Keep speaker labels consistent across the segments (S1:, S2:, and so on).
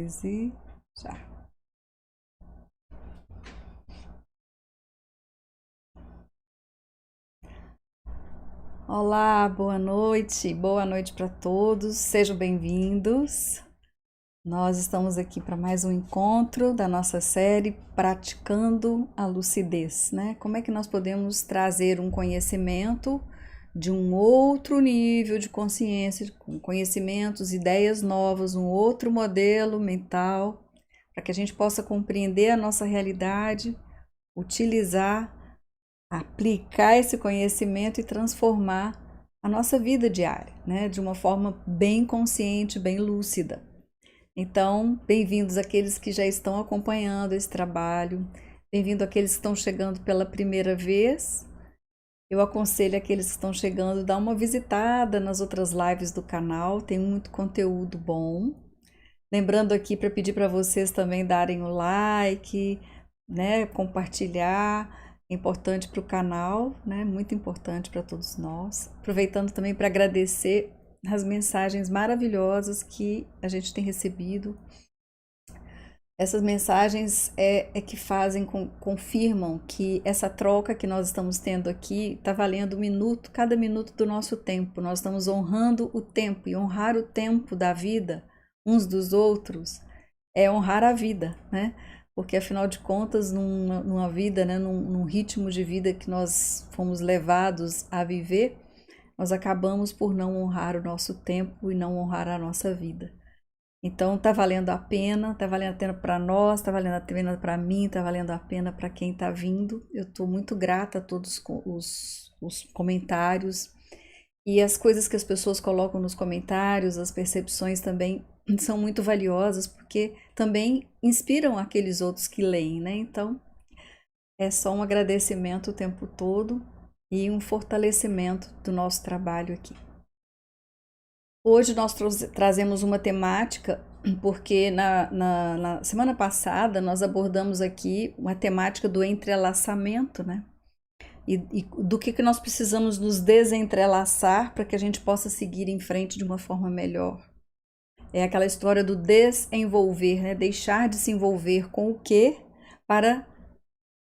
S1: dois e já. Olá, boa noite para todos, sejam bem-vindos. Nós estamos aqui para mais um encontro da nossa série Praticando a Lucidez, né? Como é que nós podemos trazer um conhecimento de um outro nível de consciência, com conhecimentos, ideias novas, um outro modelo mental, para que a gente possa compreender a nossa realidade, utilizar, aplicar esse conhecimento e transformar a nossa vida diária, né? De uma forma bem consciente, bem lúcida. Então, bem-vindos aqueles que já estão acompanhando esse trabalho, bem-vindo aqueles que estão chegando pela primeira vez. Eu aconselho aqueles que estão chegando a dar uma visitada nas outras lives do canal, tem muito conteúdo bom. Lembrando aqui para pedir para vocês também darem o like, né, compartilhar, é importante para o canal, né, muito importante para todos nós. Aproveitando também para agradecer as mensagens maravilhosas que a gente tem recebido. Essas mensagens que fazem, confirmam que essa troca que nós estamos tendo aqui está valendo um minuto, cada minuto do nosso tempo. Nós estamos honrando o tempo, e honrar o tempo da vida uns dos outros é honrar a vida, né? Porque afinal de contas, numa vida, né, num ritmo de vida que nós fomos levados a viver, nós acabamos por não honrar o nosso tempo e não honrar a nossa vida. Então tá valendo a pena para nós, tá valendo a pena para mim, tá valendo a pena para quem tá vindo. Eu tô muito grata a todos os comentários e as coisas que as pessoas colocam nos comentários, as percepções também são muito valiosas porque também inspiram aqueles outros que leem, né? Então é só um agradecimento o tempo todo e um fortalecimento do nosso trabalho aqui. Hoje nós trazemos uma temática, porque na semana passada nós abordamos aqui uma temática do entrelaçamento, né? E do que nós precisamos nos desentrelaçar para que a gente possa seguir em frente de uma forma melhor. É aquela história do desenvolver, né? Deixar de se envolver com o que para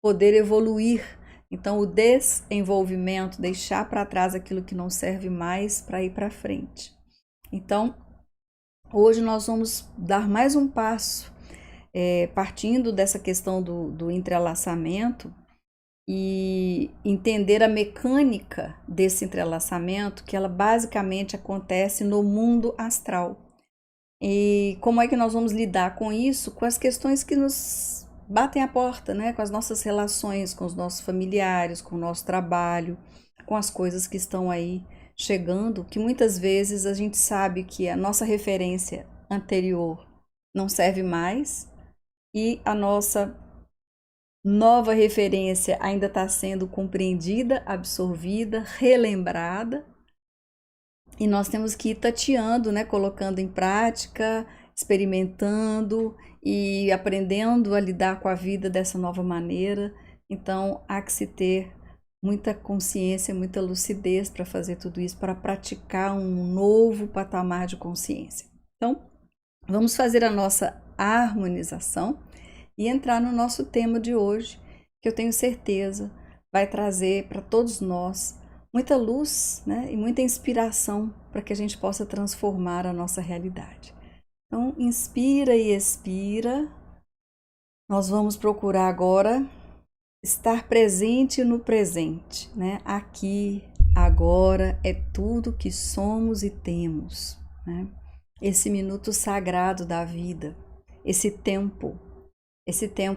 S1: poder evoluir. Então, o desenvolvimento, deixar para trás aquilo que não serve mais para ir para frente. Então, hoje nós vamos dar mais um passo, partindo dessa questão do entrelaçamento e entender a mecânica desse entrelaçamento, que ela basicamente acontece no mundo astral. E como é que nós vamos lidar com isso, com as questões que nos batem a porta, né? Com as nossas relações, com os nossos familiares, com o nosso trabalho, com as coisas que estão aí chegando, que muitas vezes a gente sabe que a nossa referência anterior não serve mais e a nossa nova referência ainda está sendo compreendida, absorvida, relembrada, e nós temos que ir tateando, né, colocando em prática, experimentando e aprendendo a lidar com a vida dessa nova maneira. Então há que se ter muita consciência, muita lucidez para fazer tudo isso, para praticar um novo patamar de consciência. Então, vamos fazer a nossa harmonização e entrar no nosso tema de hoje, que eu tenho certeza vai trazer para todos nós muita luz, né, e muita inspiração para que a gente possa transformar a nossa realidade. Então, inspira e expira. Nós vamos procurar agora estar presente no presente, né? Aqui, agora, é tudo que somos e temos, né? Esse minuto sagrado da vida, esse tempo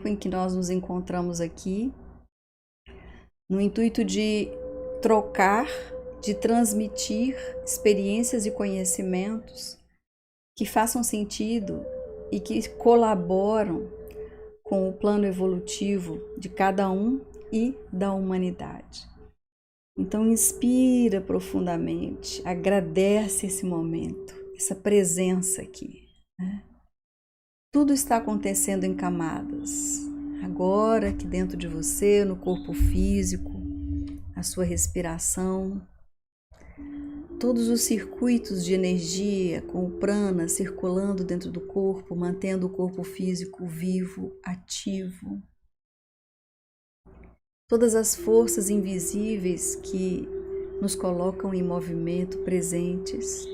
S1: em que nós nos encontramos aqui, no intuito de trocar, de transmitir experiências e conhecimentos que façam sentido e que colaboram com o plano evolutivo de cada um e da humanidade. Então inspira profundamente, agradece esse momento, essa presença aqui, né? Tudo está acontecendo em camadas. Agora aqui dentro de você, no corpo físico, a sua respiração, todos os circuitos de energia com o prana circulando dentro do corpo, mantendo o corpo físico vivo, ativo. Todas as forças invisíveis que nos colocam em movimento presentes.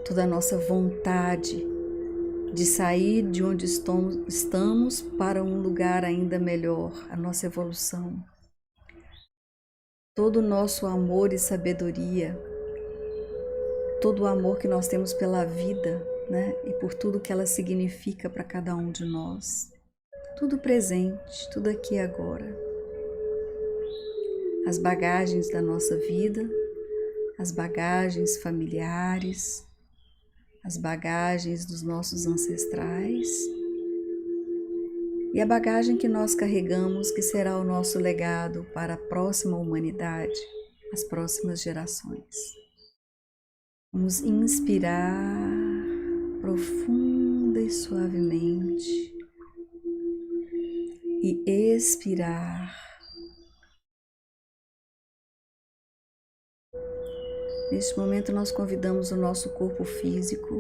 S1: Toda a nossa vontade de sair de onde estamos para um lugar ainda melhor, a nossa evolução. Todo o nosso amor e sabedoria, todo o amor que nós temos pela vida, né? E por tudo que ela significa para cada um de nós. Tudo presente, tudo aqui e agora. As bagagens da nossa vida, as bagagens familiares, as bagagens dos nossos ancestrais e a bagagem que nós carregamos, que será o nosso legado para a próxima humanidade, as próximas gerações. Vamos inspirar profunda e suavemente e expirar. Neste momento nós convidamos o nosso corpo físico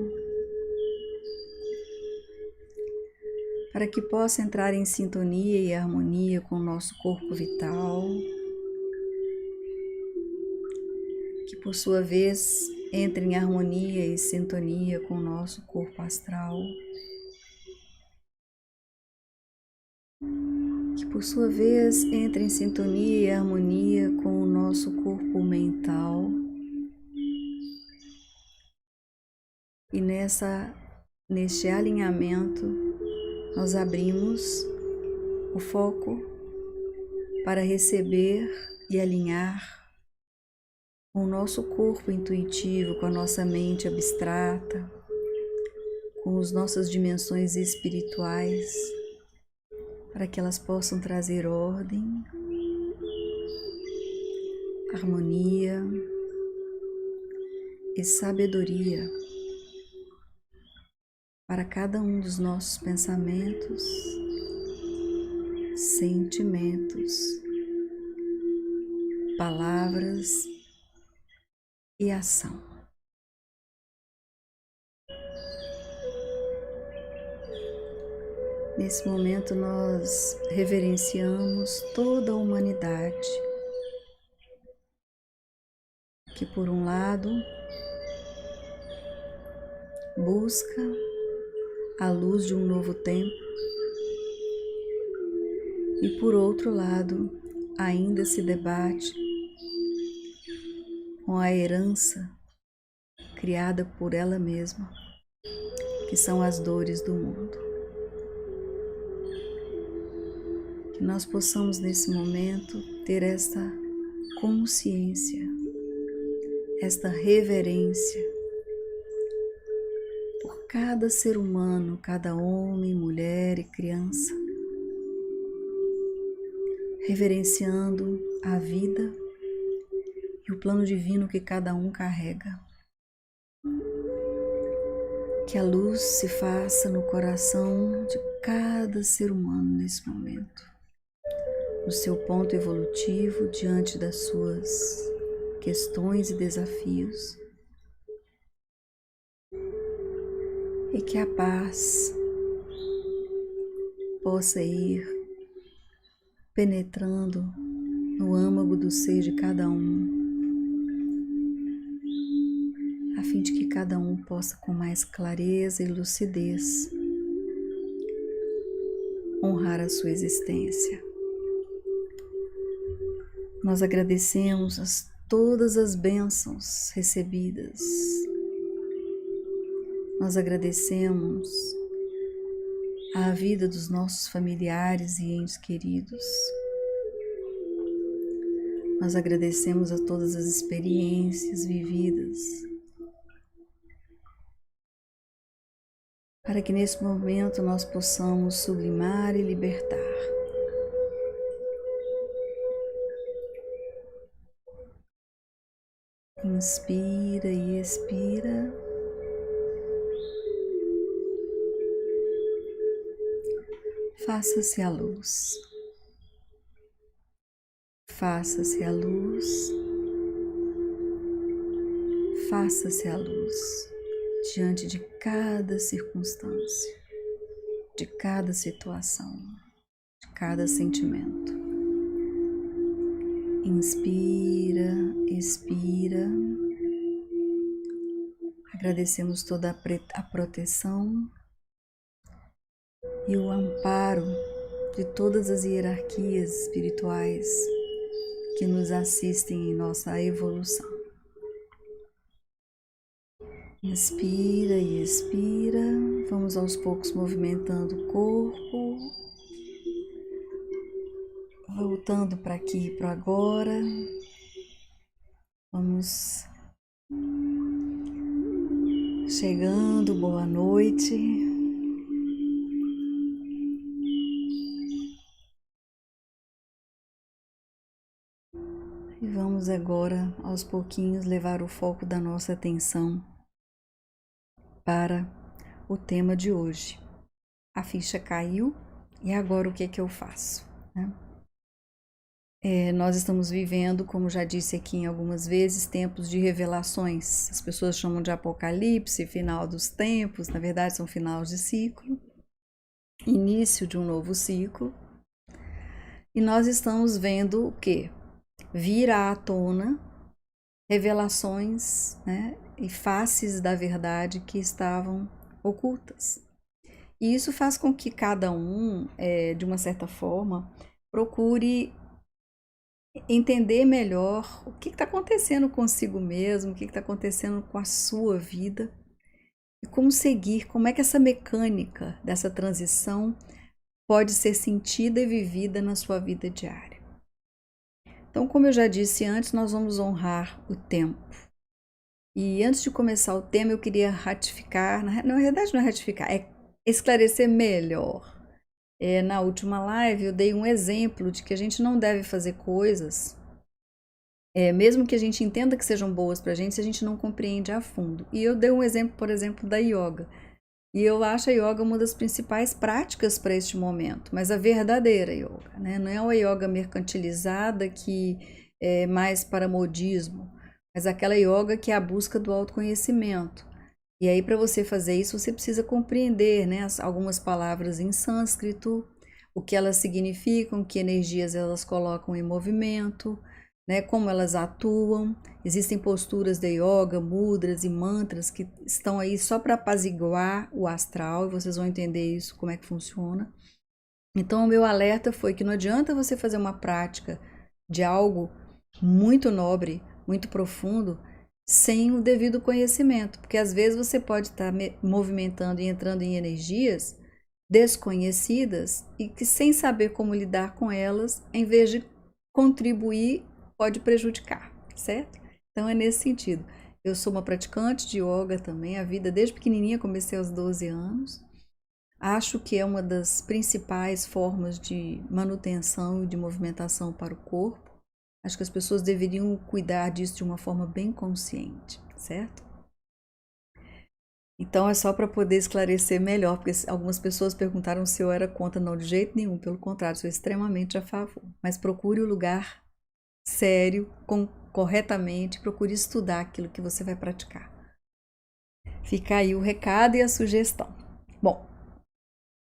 S1: para que possa entrar em sintonia e harmonia com o nosso corpo vital, que por sua vez entre em harmonia e sintonia com o nosso corpo astral, que por sua vez entre em sintonia e harmonia com o nosso corpo mental. E neste alinhamento, nós abrimos o foco para receber e alinhar com o nosso corpo intuitivo, com a nossa mente abstrata, com as nossas dimensões espirituais, para que elas possam trazer ordem, harmonia e sabedoria para cada um dos nossos pensamentos, sentimentos, palavras e ação. Nesse momento nós reverenciamos toda a humanidade, que por um lado busca a luz de um novo tempo e por outro lado ainda se debate com a herança criada por ela mesma, que são as dores do mundo. Que nós possamos nesse momento ter esta consciência, esta reverência por cada ser humano, cada homem, mulher e criança, reverenciando a vida e o plano divino que cada um carrega. Que a luz se faça no coração de cada ser humano nesse momento, no seu ponto evolutivo, diante das suas questões e desafios. E que a paz possa ir penetrando no âmago do ser de cada um, a fim de que cada um possa com mais clareza e lucidez honrar a sua existência. Nós agradecemos todas as bênçãos recebidas. Nós agradecemos a vida dos nossos familiares e entes queridos. Nós agradecemos a todas as experiências vividas, para que nesse momento nós possamos sublimar e libertar. Inspira e expira. Faça-se a luz. Faça-se a luz faça-se a luz diante de cada circunstância, de cada situação, de cada sentimento. Inspira, expira. Agradecemos toda a proteção e o amparo de todas as hierarquias espirituais que nos assistem em nossa evolução. Inspira e expira. Vamos aos poucos movimentando o corpo, voltando para aqui e para agora. Vamos chegando, boa noite. E vamos agora, aos pouquinhos, levar o foco da nossa atenção para o tema de hoje. A ficha caiu e agora o que é que eu faço, né? Nós estamos vivendo, como já disse aqui em algumas vezes, tempos de revelações. As pessoas chamam de apocalipse, final dos tempos, na verdade são finais de ciclo, início de um novo ciclo. E nós estamos vendo o quê? Vir à tona revelações, né, e faces da verdade que estavam ocultas. E isso faz com que cada um, de uma certa forma, procure entender melhor o que está acontecendo consigo mesmo, o que está acontecendo com a sua vida e como seguir, como é que essa mecânica dessa transição pode ser sentida e vivida na sua vida diária. Então, como eu já disse antes, nós vamos honrar o tempo. E antes de começar o tema, eu queria ratificar, na verdade não é ratificar, é esclarecer melhor. Na última live eu dei um exemplo de que a gente não deve fazer coisas, mesmo que a gente entenda que sejam boas pra gente, se a gente não compreende a fundo. E eu dei um exemplo, por exemplo, da yoga. E eu acho a yoga uma das principais práticas para este momento, mas a verdadeira yoga, né? Não é uma yoga mercantilizada que é mais para modismo, mas aquela yoga que é a busca do autoconhecimento. E aí, para você fazer isso, você precisa compreender, né, algumas palavras em sânscrito, o que elas significam, que energias elas colocam em movimento, né, como elas atuam. Existem posturas de yoga, mudras e mantras que estão aí só para apaziguar o astral, e vocês vão entender isso, como é que funciona. Então, o meu alerta foi que não adianta você fazer uma prática de algo muito nobre, muito profundo, sem o devido conhecimento, porque às vezes você pode estar movimentando e entrando em energias desconhecidas e que, sem saber como lidar com elas, em vez de contribuir, pode prejudicar, certo? Então é nesse sentido. Eu sou uma praticante de yoga também, a vida desde pequenininha, comecei aos 12 anos. Acho que é uma das principais formas de manutenção e de movimentação para o corpo. Acho que as pessoas deveriam cuidar disso de uma forma bem consciente, certo? Então é só para poder esclarecer melhor, porque algumas pessoas perguntaram se eu era contra. Não, de jeito nenhum, pelo contrário, sou extremamente a favor. Mas procure o lugar sério, corretamente, procure estudar aquilo que você vai praticar. Fica aí o recado e a sugestão. Bom,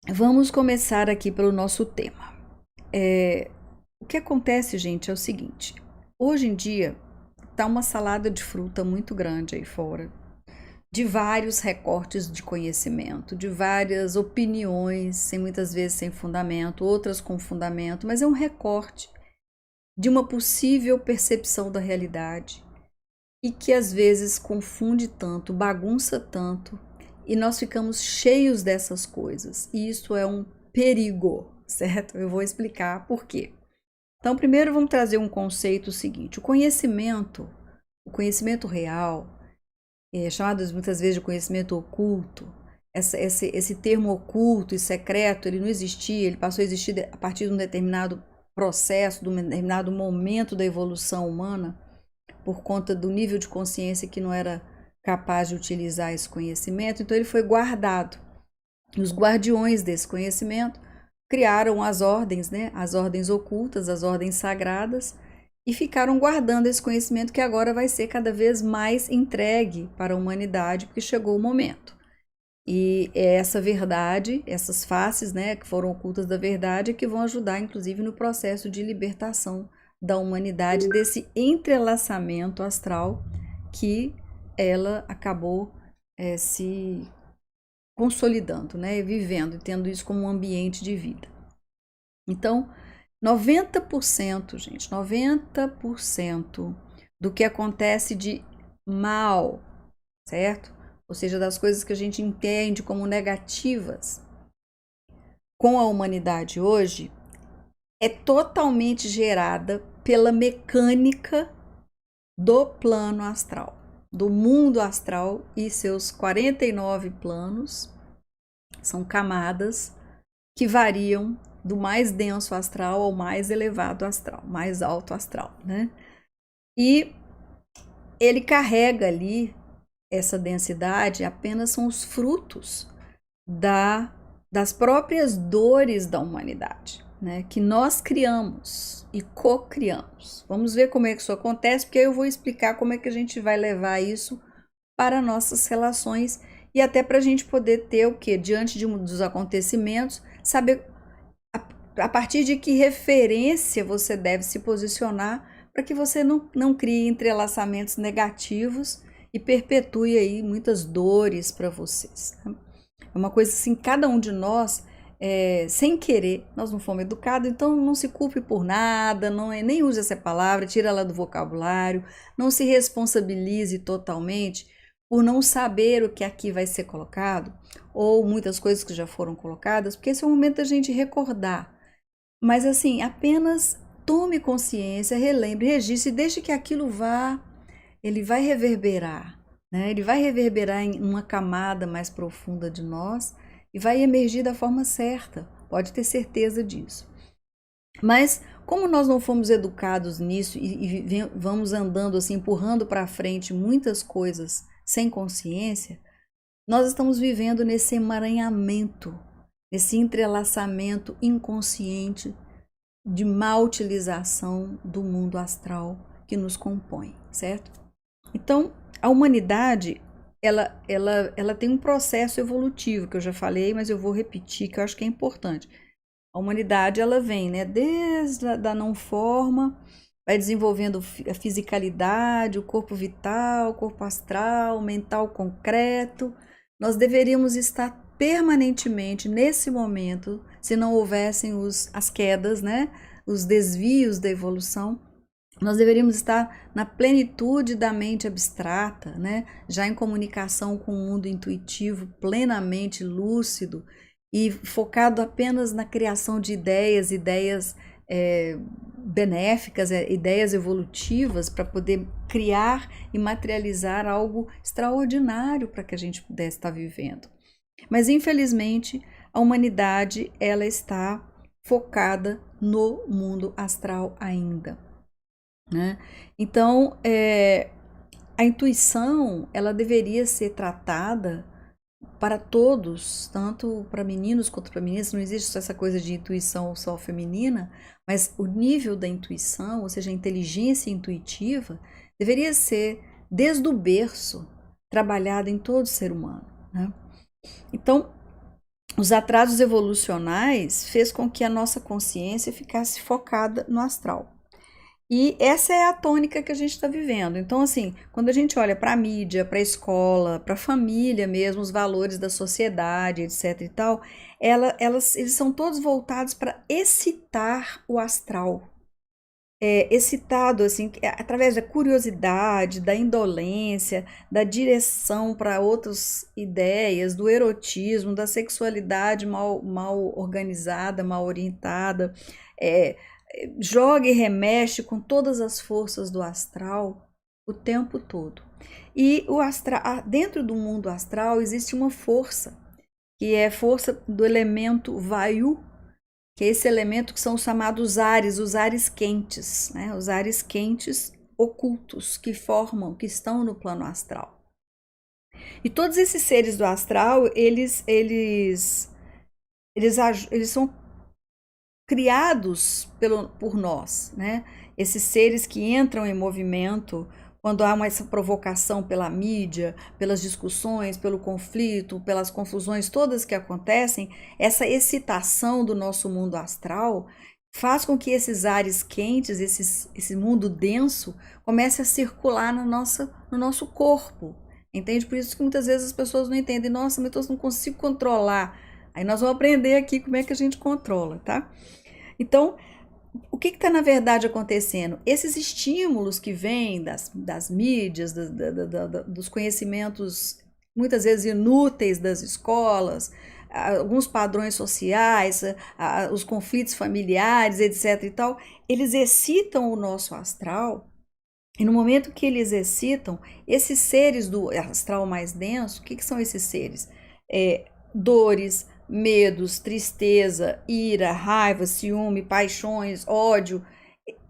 S1: vamos começar aqui pelo nosso tema. O que acontece, gente, é o seguinte. Hoje em dia, tá uma salada de fruta muito grande aí fora, de vários recortes de conhecimento, de várias opiniões, muitas vezes sem fundamento, outras com fundamento, mas é um recorte de uma possível percepção da realidade e que às vezes confunde tanto, bagunça tanto, e nós ficamos cheios dessas coisas. E isso é um perigo, certo? Eu vou explicar por quê. Então, primeiro vamos trazer um conceito seguinte. O conhecimento real, chamado muitas vezes de conhecimento oculto, esse termo oculto e secreto, ele não existia, ele passou a existir a partir de um determinado processo, de um determinado momento da evolução humana, por conta do nível de consciência que não era capaz de utilizar esse conhecimento, então ele foi guardado. E os guardiões desse conhecimento criaram as ordens, né? As ordens ocultas, as ordens sagradas, e ficaram guardando esse conhecimento que agora vai ser cada vez mais entregue para a humanidade, porque chegou o momento. E é essa verdade, essas faces, né, que foram ocultas da verdade, que vão ajudar, inclusive, no processo de libertação da humanidade, desse entrelaçamento astral que ela acabou se consolidando, né, vivendo, tendo isso como um ambiente de vida. Então, 90%, gente, 90% do que acontece de mal, certo? Ou seja, das coisas que a gente entende como negativas com a humanidade hoje, é totalmente gerada pela mecânica do plano astral, do mundo astral e seus 49 planos. São camadas que variam do mais denso astral ao mais elevado astral, mais alto astral, né? E ele carrega ali essa densidade, apenas são os frutos das próprias dores da humanidade, né? Que nós criamos e co-criamos. Vamos ver como é que isso acontece, porque eu vou explicar como é que a gente vai levar isso para nossas relações e até para a gente poder ter o que? Diante dos acontecimentos, saber a partir de que referência você deve se posicionar para que você não crie entrelaçamentos negativos e perpetue aí muitas dores para vocês. Né? É uma coisa assim, cada um de nós, sem querer, nós não fomos educados, então não se culpe por nada, nem use essa palavra, tira ela do vocabulário, não se responsabilize totalmente por não saber o que aqui vai ser colocado, ou muitas coisas que já foram colocadas, porque esse é o momento da gente recordar. Mas assim, apenas tome consciência, relembre, registre e deixe que aquilo ele vai reverberar, né? Ele vai reverberar em uma camada mais profunda de nós e vai emergir da forma certa, pode ter certeza disso. Mas como nós não fomos educados nisso e vamos andando assim, empurrando para frente muitas coisas sem consciência, nós estamos vivendo nesse emaranhamento, nesse entrelaçamento inconsciente de má utilização do mundo astral que nos compõe, certo? Então, a humanidade, ela tem um processo evolutivo, que eu já falei, mas eu vou repetir, que eu acho que é importante. A humanidade, ela vem, né, desde a não forma, vai desenvolvendo a fisicalidade, o corpo vital, o corpo astral, o mental concreto. Nós deveríamos estar permanentemente nesse momento, se não houvessem as quedas, né, os desvios da evolução, nós deveríamos estar na plenitude da mente abstrata, né, já em comunicação com o mundo intuitivo, plenamente lúcido e focado apenas na criação de ideias benéficas, ideias evolutivas para poder criar e materializar algo extraordinário para que a gente pudesse estar vivendo. Mas infelizmente a humanidade ela está focada no mundo astral ainda, né? Então a intuição ela deveria ser tratada para todos, tanto para meninos quanto para meninas. Não existe só essa coisa de intuição só feminina, mas o nível da intuição, ou seja, a inteligência intuitiva, deveria ser desde o berço trabalhada em todo ser humano, né? Então, os atrasos evolucionais fez com que a nossa consciência ficasse focada no astral. E essa é a tônica que a gente está vivendo. Então, assim, quando a gente olha para a mídia, para a escola, para a família mesmo, os valores da sociedade, etc e tal, eles são todos voltados para excitar o astral. Excitado, assim, através da curiosidade, da indolência, da direção para outras ideias, do erotismo, da sexualidade mal organizada, mal orientada, joga e remexe com todas as forças do astral o tempo todo. E dentro do mundo astral existe uma força, que é a força do elemento Vayu, que é esse elemento que são chamados ares, os ares quentes, né? Os ares quentes ocultos que estão no plano astral. E todos esses seres do astral, eles são criados por nós, né? Esses seres que entram em movimento quando há essa provocação pela mídia, pelas discussões, pelo conflito, pelas confusões todas que acontecem, essa excitação do nosso mundo astral faz com que esses ares quentes, esse mundo denso, comece a circular no nosso corpo. Entende? Por isso que muitas vezes as pessoas não entendem. Nossa, mas eu não consigo controlar. Aí nós vamos aprender aqui como é que a gente controla, tá? Então, o que está na verdade acontecendo? Esses estímulos que vêm das mídias, dos conhecimentos muitas vezes inúteis das escolas, alguns padrões sociais, os conflitos familiares, etc. e tal, eles excitam o nosso astral. E no momento que eles excitam, esses seres do astral mais denso, o que são esses seres? Dores, medos, tristeza, ira, raiva, ciúme, paixões, ódio.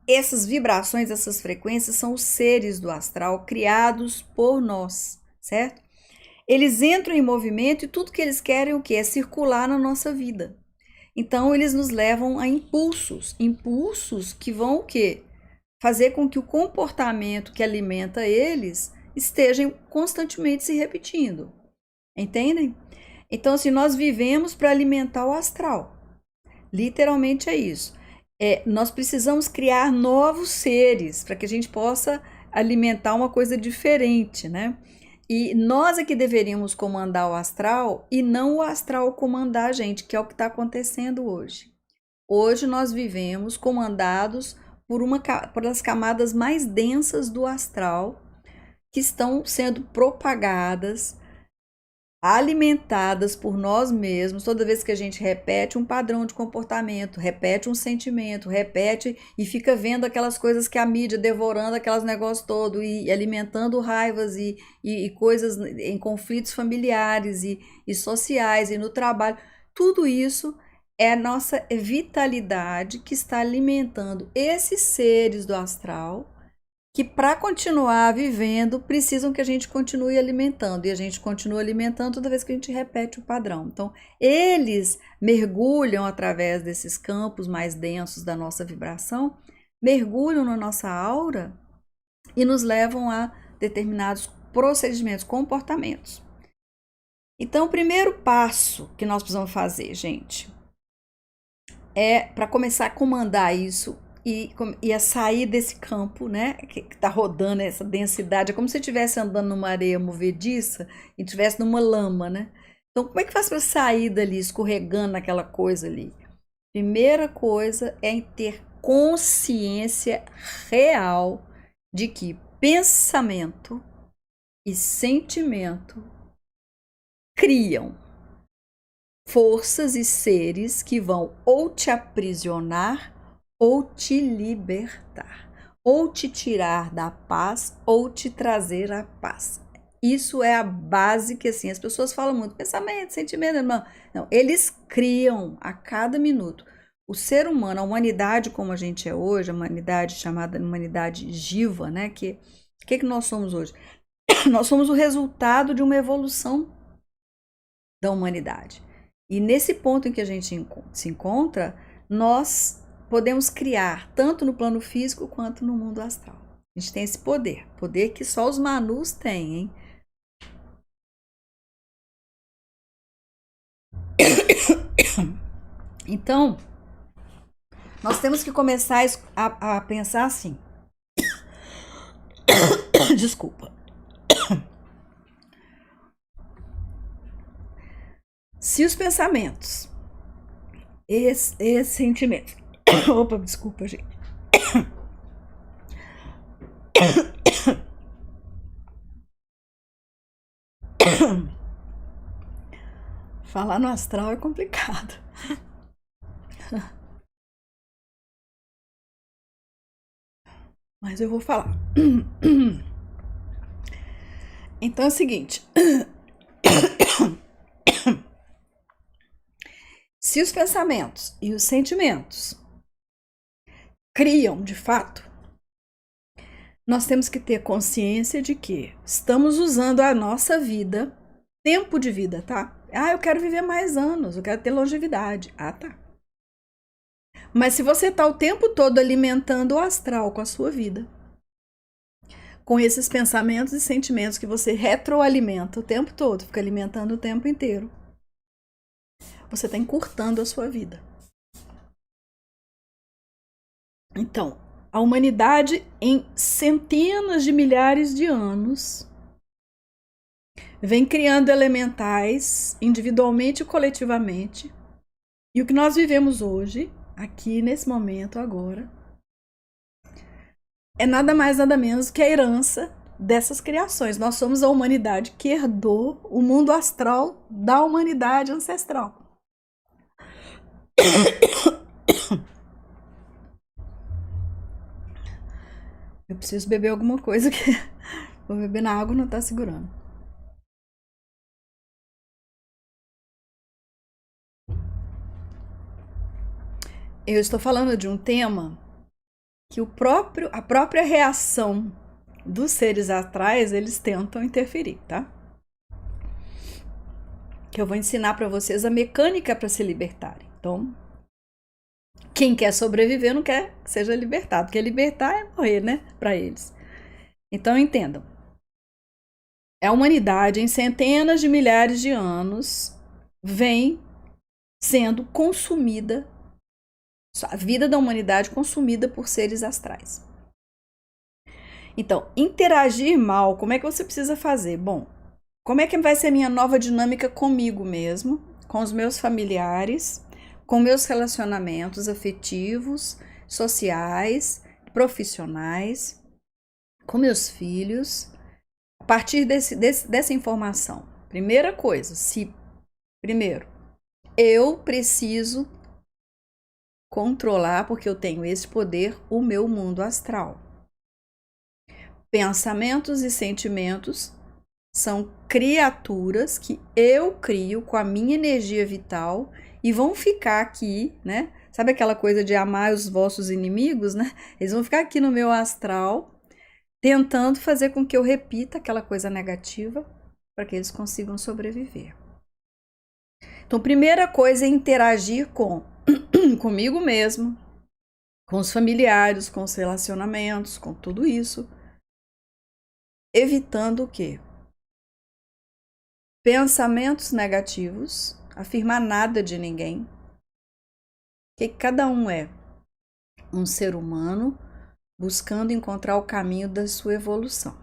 S1: Essas vibrações, essas frequências são os seres do astral criados por nós, certo? Eles entram em movimento e tudo que eles querem o quê? É circular na nossa vida. Então eles nos levam a impulsos que vão o quê? Fazer com que o comportamento que alimenta eles esteja constantemente se repetindo. Entendem? Então, assim, nós vivemos para alimentar o astral. Literalmente é isso. Nós precisamos criar novos seres para que a gente possa alimentar uma coisa diferente, né? E nós é que deveríamos comandar o astral e não o astral comandar a gente, que é o que está acontecendo hoje. Hoje nós vivemos comandados por as camadas mais densas do astral, que estão sendo propagadas, alimentadas por nós mesmos. Toda vez que a gente repete um padrão de comportamento, repete um sentimento, repete e fica vendo aquelas coisas que a mídia devorando aqueles negócios todos e alimentando raivas e coisas em conflitos familiares e sociais e no trabalho, tudo isso é a nossa vitalidade que está alimentando esses seres do astral que, para continuar vivendo, precisam que a gente continue alimentando. E a gente continua alimentando toda vez que a gente repete o padrão. Então, eles mergulham através desses campos mais densos da nossa vibração, mergulham na nossa aura e nos levam a determinados procedimentos, comportamentos. Então, o primeiro passo que nós precisamos fazer, gente, para começar a comandar isso e a sair desse campo, né, que está rodando essa densidade. É como se estivesse andando numa areia movediça e estivesse numa lama, né? Então, como é que faz para sair dali, escorregando naquela coisa ali? Primeira coisa é ter consciência real de que pensamento e sentimento criam forças e seres que vão ou te aprisionar ou te libertar, ou te tirar da paz, ou te trazer a paz. Isso é a base que, assim, as pessoas falam muito, pensamento, sentimento, não, eles criam a cada minuto. O ser humano, a humanidade como a gente é hoje, a humanidade chamada humanidade jiva, né, que nós somos hoje? Nós somos o resultado de uma evolução da humanidade. E nesse ponto em que a gente se encontra, nós podemos criar tanto no plano físico quanto no mundo astral. A gente tem esse poder que só os Manus têm, hein? Então, nós temos que começar a pensar assim. Desculpa. Se os pensamentos, esse sentimento. Opa, desculpa, gente. Falar no astral é complicado. Mas eu vou falar. Então é o seguinte. Se os pensamentos e os sentimentos criam de fato, nós temos que ter consciência de que estamos usando a nossa vida, tempo de vida, tá? Eu quero viver mais anos, eu quero ter longevidade. Tá. Mas se você está o tempo todo alimentando o astral com a sua vida, com esses pensamentos e sentimentos que você retroalimenta o tempo todo, fica alimentando o tempo inteiro, você está encurtando a sua vida. Então, a humanidade, em centenas de milhares de anos, vem criando elementais, individualmente e coletivamente. E o que nós vivemos hoje, aqui nesse momento, agora, é nada mais, nada menos que a herança dessas criações. Nós somos a humanidade que herdou o mundo astral da humanidade ancestral. Eu preciso beber alguma coisa que vou beber na água, não tá segurando. Eu estou falando de um tema que a própria reação dos seres astrais, eles tentam interferir, tá? Que eu vou ensinar para vocês a mecânica para se libertarem. Então, quem quer sobreviver não quer que seja libertado, porque libertar é morrer, né, para eles. Então, entendam. A humanidade, em centenas de milhares de anos, vem sendo consumida, a vida da humanidade consumida por seres astrais. Então, interagir mal, como é que você precisa fazer? Bom, como é que vai ser a minha nova dinâmica comigo mesmo, com os meus familiares, com meus relacionamentos afetivos, sociais, profissionais, com meus filhos, a partir dessa informação? Primeira coisa, primeiro, eu preciso controlar, porque eu tenho esse poder, o meu mundo astral. Pensamentos e sentimentos são criaturas que eu crio com a minha energia vital e vão ficar aqui, né? Sabe aquela coisa de amar os vossos inimigos, né? Eles vão ficar aqui no meu astral, tentando fazer com que eu repita aquela coisa negativa para que eles consigam sobreviver. Então, primeira coisa é interagir comigo mesmo, com os familiares, com os relacionamentos, com tudo isso, evitando o quê? Pensamentos negativos, afirmar nada de ninguém. Que cada um é um ser humano buscando encontrar o caminho da sua evolução.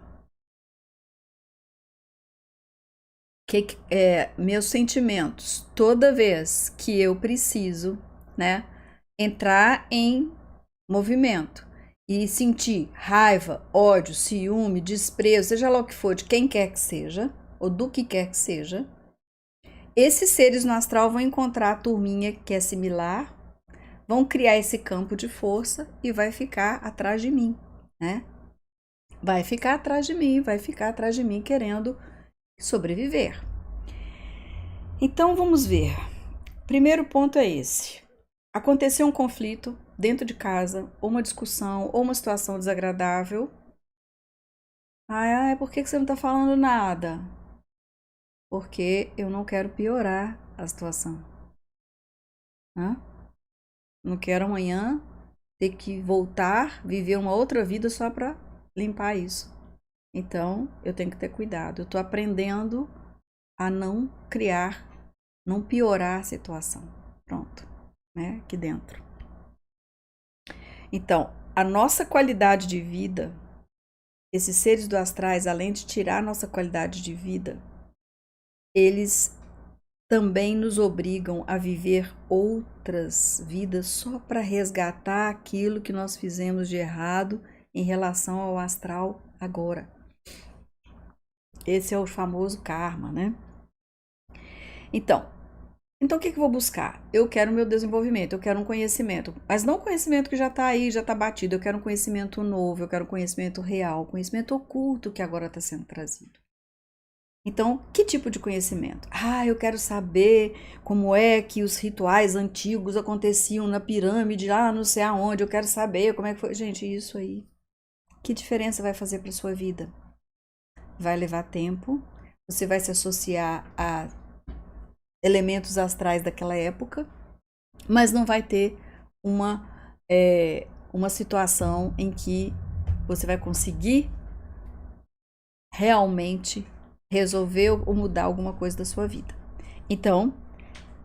S1: Meus sentimentos, toda vez que eu preciso, né, entrar em movimento e sentir raiva, ódio, ciúme, desprezo, seja lá o que for, de quem quer que seja, ou do que quer que seja, esses seres no astral vão encontrar a turminha que é similar, vão criar esse campo de força e vai ficar atrás de mim, né? Vai ficar atrás de mim querendo sobreviver. Então vamos ver. Primeiro ponto é esse. Aconteceu um conflito dentro de casa, ou uma discussão, ou uma situação desagradável. Por que você não tá falando nada? Porque eu não quero piorar a situação. Não quero amanhã ter que voltar, viver uma outra vida só para limpar isso. Então, eu tenho que ter cuidado. Eu tô aprendendo a não criar, não piorar a situação. Pronto, né? Aqui dentro. Então, a nossa qualidade de vida, esses seres do astrais, além de tirar a nossa qualidade de vida, eles também nos obrigam a viver outras vidas só para resgatar aquilo que nós fizemos de errado em relação ao astral agora. Esse é o famoso karma, né? Então o que eu vou buscar? Eu quero meu desenvolvimento, eu quero um conhecimento, mas não um conhecimento que já está aí, já está batido. Eu quero um conhecimento novo, eu quero um conhecimento real, conhecimento oculto que agora está sendo trazido. Então, que tipo de conhecimento? Eu quero saber como é que os rituais antigos aconteciam na pirâmide, lá não sei aonde, eu quero saber como é que foi. Gente, isso aí, que diferença vai fazer para sua vida? Vai levar tempo, você vai se associar a elementos astrais daquela época, mas não vai ter uma, uma situação em que você vai conseguir realmente resolver ou mudar alguma coisa da sua vida. Então,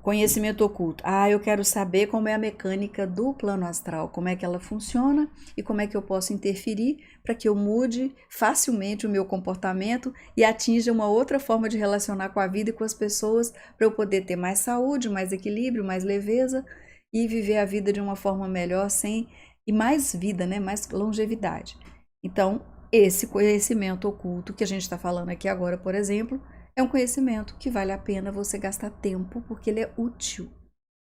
S1: conhecimento oculto. Eu quero saber como é a mecânica do plano astral, como é que ela funciona e como é que eu posso interferir para que eu mude facilmente o meu comportamento e atinja uma outra forma de relacionar com a vida e com as pessoas, para eu poder ter mais saúde, mais equilíbrio, mais leveza e viver a vida de uma forma melhor, e mais vida, né? Mais longevidade. Então, esse conhecimento oculto que a gente está falando aqui agora, por exemplo, é um conhecimento que vale a pena você gastar tempo, porque ele é útil.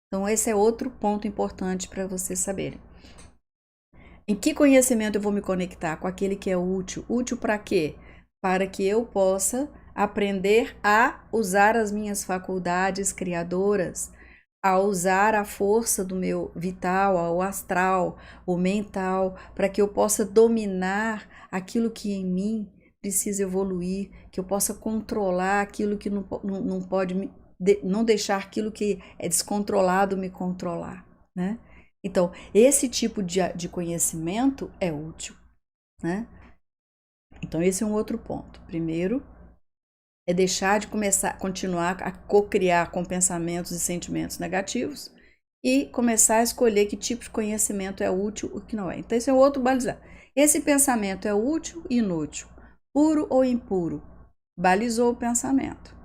S1: Então, esse é outro ponto importante para vocês saberem. Em que conhecimento eu vou me conectar? Com aquele que é útil. Útil para quê? Para que eu possa aprender a usar as minhas faculdades criadoras, a usar a força do meu vital, o astral, o mental, para que eu possa dominar aquilo que em mim precisa evoluir, que eu possa controlar aquilo que não pode, não deixar aquilo que é descontrolado me controlar, né? Então, esse tipo de conhecimento é útil, né? Então, esse é um outro ponto. Primeiro, é deixar de continuar a co-criar com pensamentos e sentimentos negativos e começar a escolher que tipo de conhecimento é útil e o que não é. Então, esse é o outro balizar. Esse pensamento é útil e inútil, puro ou impuro? Balizou o pensamento.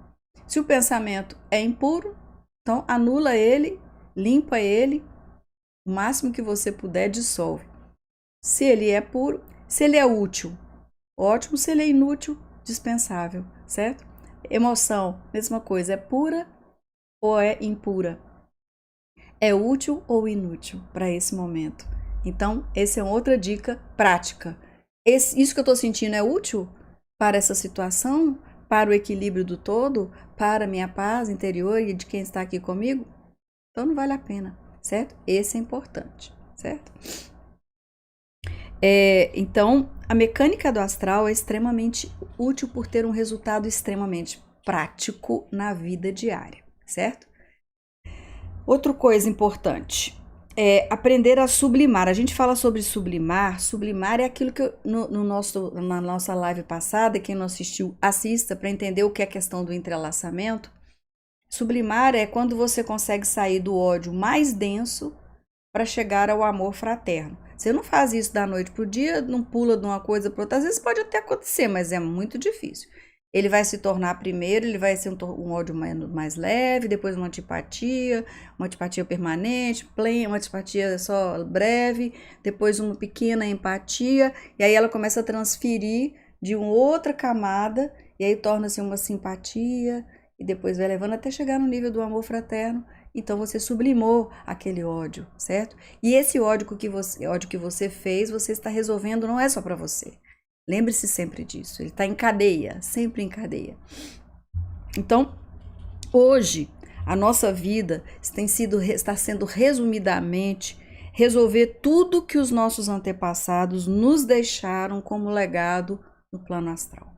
S1: Se o pensamento é impuro, então anula ele, limpa ele, o máximo que você puder, dissolve. Se ele é puro, se ele é útil, ótimo. Se ele é inútil, dispensável, certo? Emoção, mesma coisa, é pura ou é impura? É útil ou inútil para esse momento? Então, essa é outra dica prática. Isso que eu estou sentindo é útil para essa situação, para o equilíbrio do todo, para a minha paz interior e de quem está aqui comigo? Então, não vale a pena, certo? Esse é importante, certo? Então, a mecânica do astral é extremamente útil por ter um resultado extremamente prático na vida diária, certo? Outra coisa importante é aprender a sublimar. A gente fala sobre sublimar. Sublimar é aquilo que na nossa live passada, quem não assistiu, assista para entender o que é a questão do entrelaçamento. Sublimar é quando você consegue sair do ódio mais denso para chegar ao amor fraterno. Você não faz isso da noite para o dia, não pula de uma coisa para outra. Às vezes pode até acontecer, mas é muito difícil. Ele vai se tornar primeiro, ele vai ser um ódio mais leve, depois uma antipatia permanente, uma antipatia só breve, depois uma pequena empatia, e aí ela começa a transferir de uma outra camada, e aí torna-se uma simpatia, e depois vai levando até chegar no nível do amor fraterno. Então você sublimou aquele ódio, certo? E esse ódio que você fez, você está resolvendo, não é só para você. Lembre-se sempre disso. Ele está em cadeia, sempre em cadeia. Então, hoje, a nossa vida está sendo resumidamente resolver tudo que os nossos antepassados nos deixaram como legado no plano astral.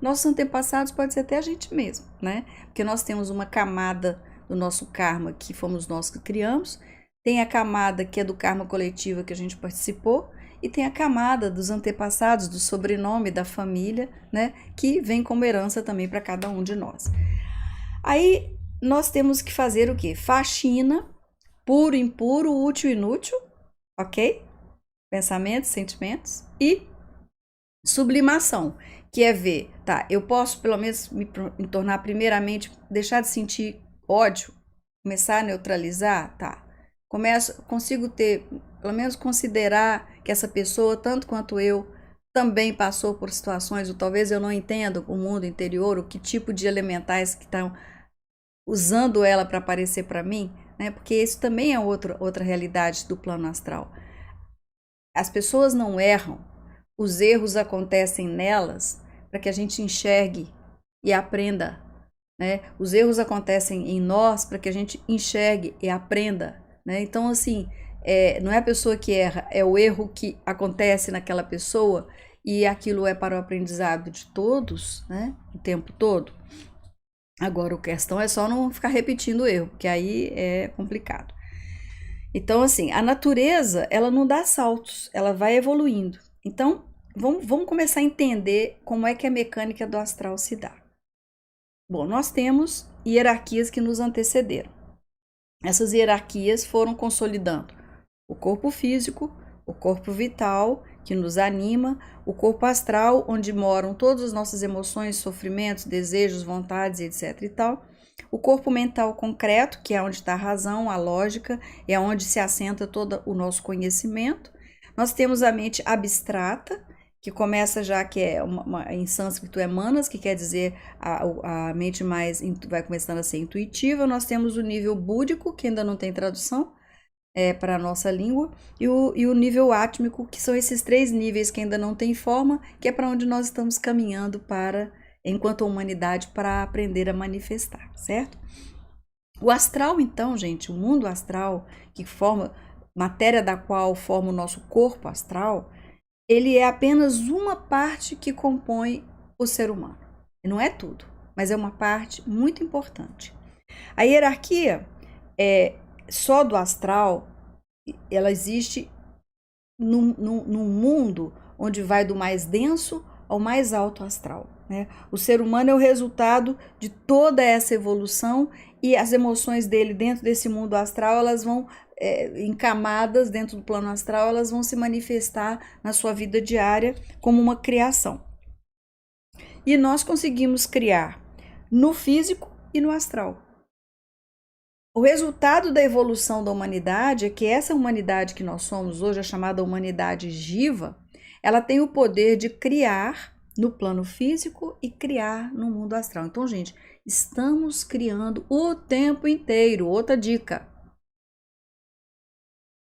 S1: Nossos antepassados pode ser até a gente mesmo, né? Porque nós temos uma camada do nosso karma que fomos nós que criamos, tem a camada que é do karma coletivo que a gente participou, e tem a camada dos antepassados, do sobrenome, da família, né? Que vem como herança também para cada um de nós. Aí nós temos que fazer o quê? Faxina, puro, impuro, útil, inútil, ok? Pensamentos, sentimentos e sublimação, que é ver, tá, eu posso pelo menos me tornar primeiramente, deixar de sentir ódio, começar a neutralizar, tá, consigo ter, pelo menos considerar que essa pessoa, tanto quanto eu, também passou por situações, ou talvez eu não entenda o mundo interior, o que tipo de elementais que estão usando ela para aparecer para mim, né, porque isso também é outra realidade do plano astral. As pessoas não erram, os erros acontecem nelas para que a gente enxergue e aprenda, né? Os erros acontecem em nós para que a gente enxergue e aprenda, né? Então, assim, não é a pessoa que erra, é o erro que acontece naquela pessoa e aquilo é para o aprendizado de todos, né? O tempo todo. Agora, a questão é só não ficar repetindo o erro, porque aí é complicado. Então, assim, a natureza, ela não dá saltos, ela vai evoluindo. Então, vamos começar a entender como é que a mecânica do astral se dá. Bom, nós temos hierarquias que nos antecederam. Essas hierarquias foram consolidando o corpo físico, o corpo vital, que nos anima, o corpo astral, onde moram todas as nossas emoções, sofrimentos, desejos, vontades, etc. e tal. O corpo mental concreto, que é onde está a razão, a lógica, é onde se assenta todo o nosso conhecimento. Nós temos a mente abstrata, que começa já, que é em sânscrito é manas, que quer dizer a mente mais, vai começando a ser intuitiva. Nós temos o nível búdico, que ainda não tem tradução para a nossa língua, e o nível átmico, que são esses 3 níveis que ainda não tem forma, que é para onde nós estamos caminhando para, enquanto humanidade, para aprender a manifestar, certo? O astral, então, gente, o mundo astral, que forma, matéria da qual forma o nosso corpo astral, ele é apenas uma parte que compõe o ser humano. Não é tudo, mas é uma parte muito importante. A hierarquia só do astral, ela existe num mundo onde vai do mais denso ao mais alto astral, né? O ser humano é o resultado de toda essa evolução, e as emoções dele dentro desse mundo astral, elas vão em camadas dentro do plano astral, elas vão se manifestar na sua vida diária como uma criação. E nós conseguimos criar no físico e no astral. O resultado da evolução da humanidade é que essa humanidade que nós somos hoje, a chamada humanidade Jiva, ela tem o poder de criar no plano físico e criar no mundo astral. Então, gente, estamos criando o tempo inteiro. Outra dica.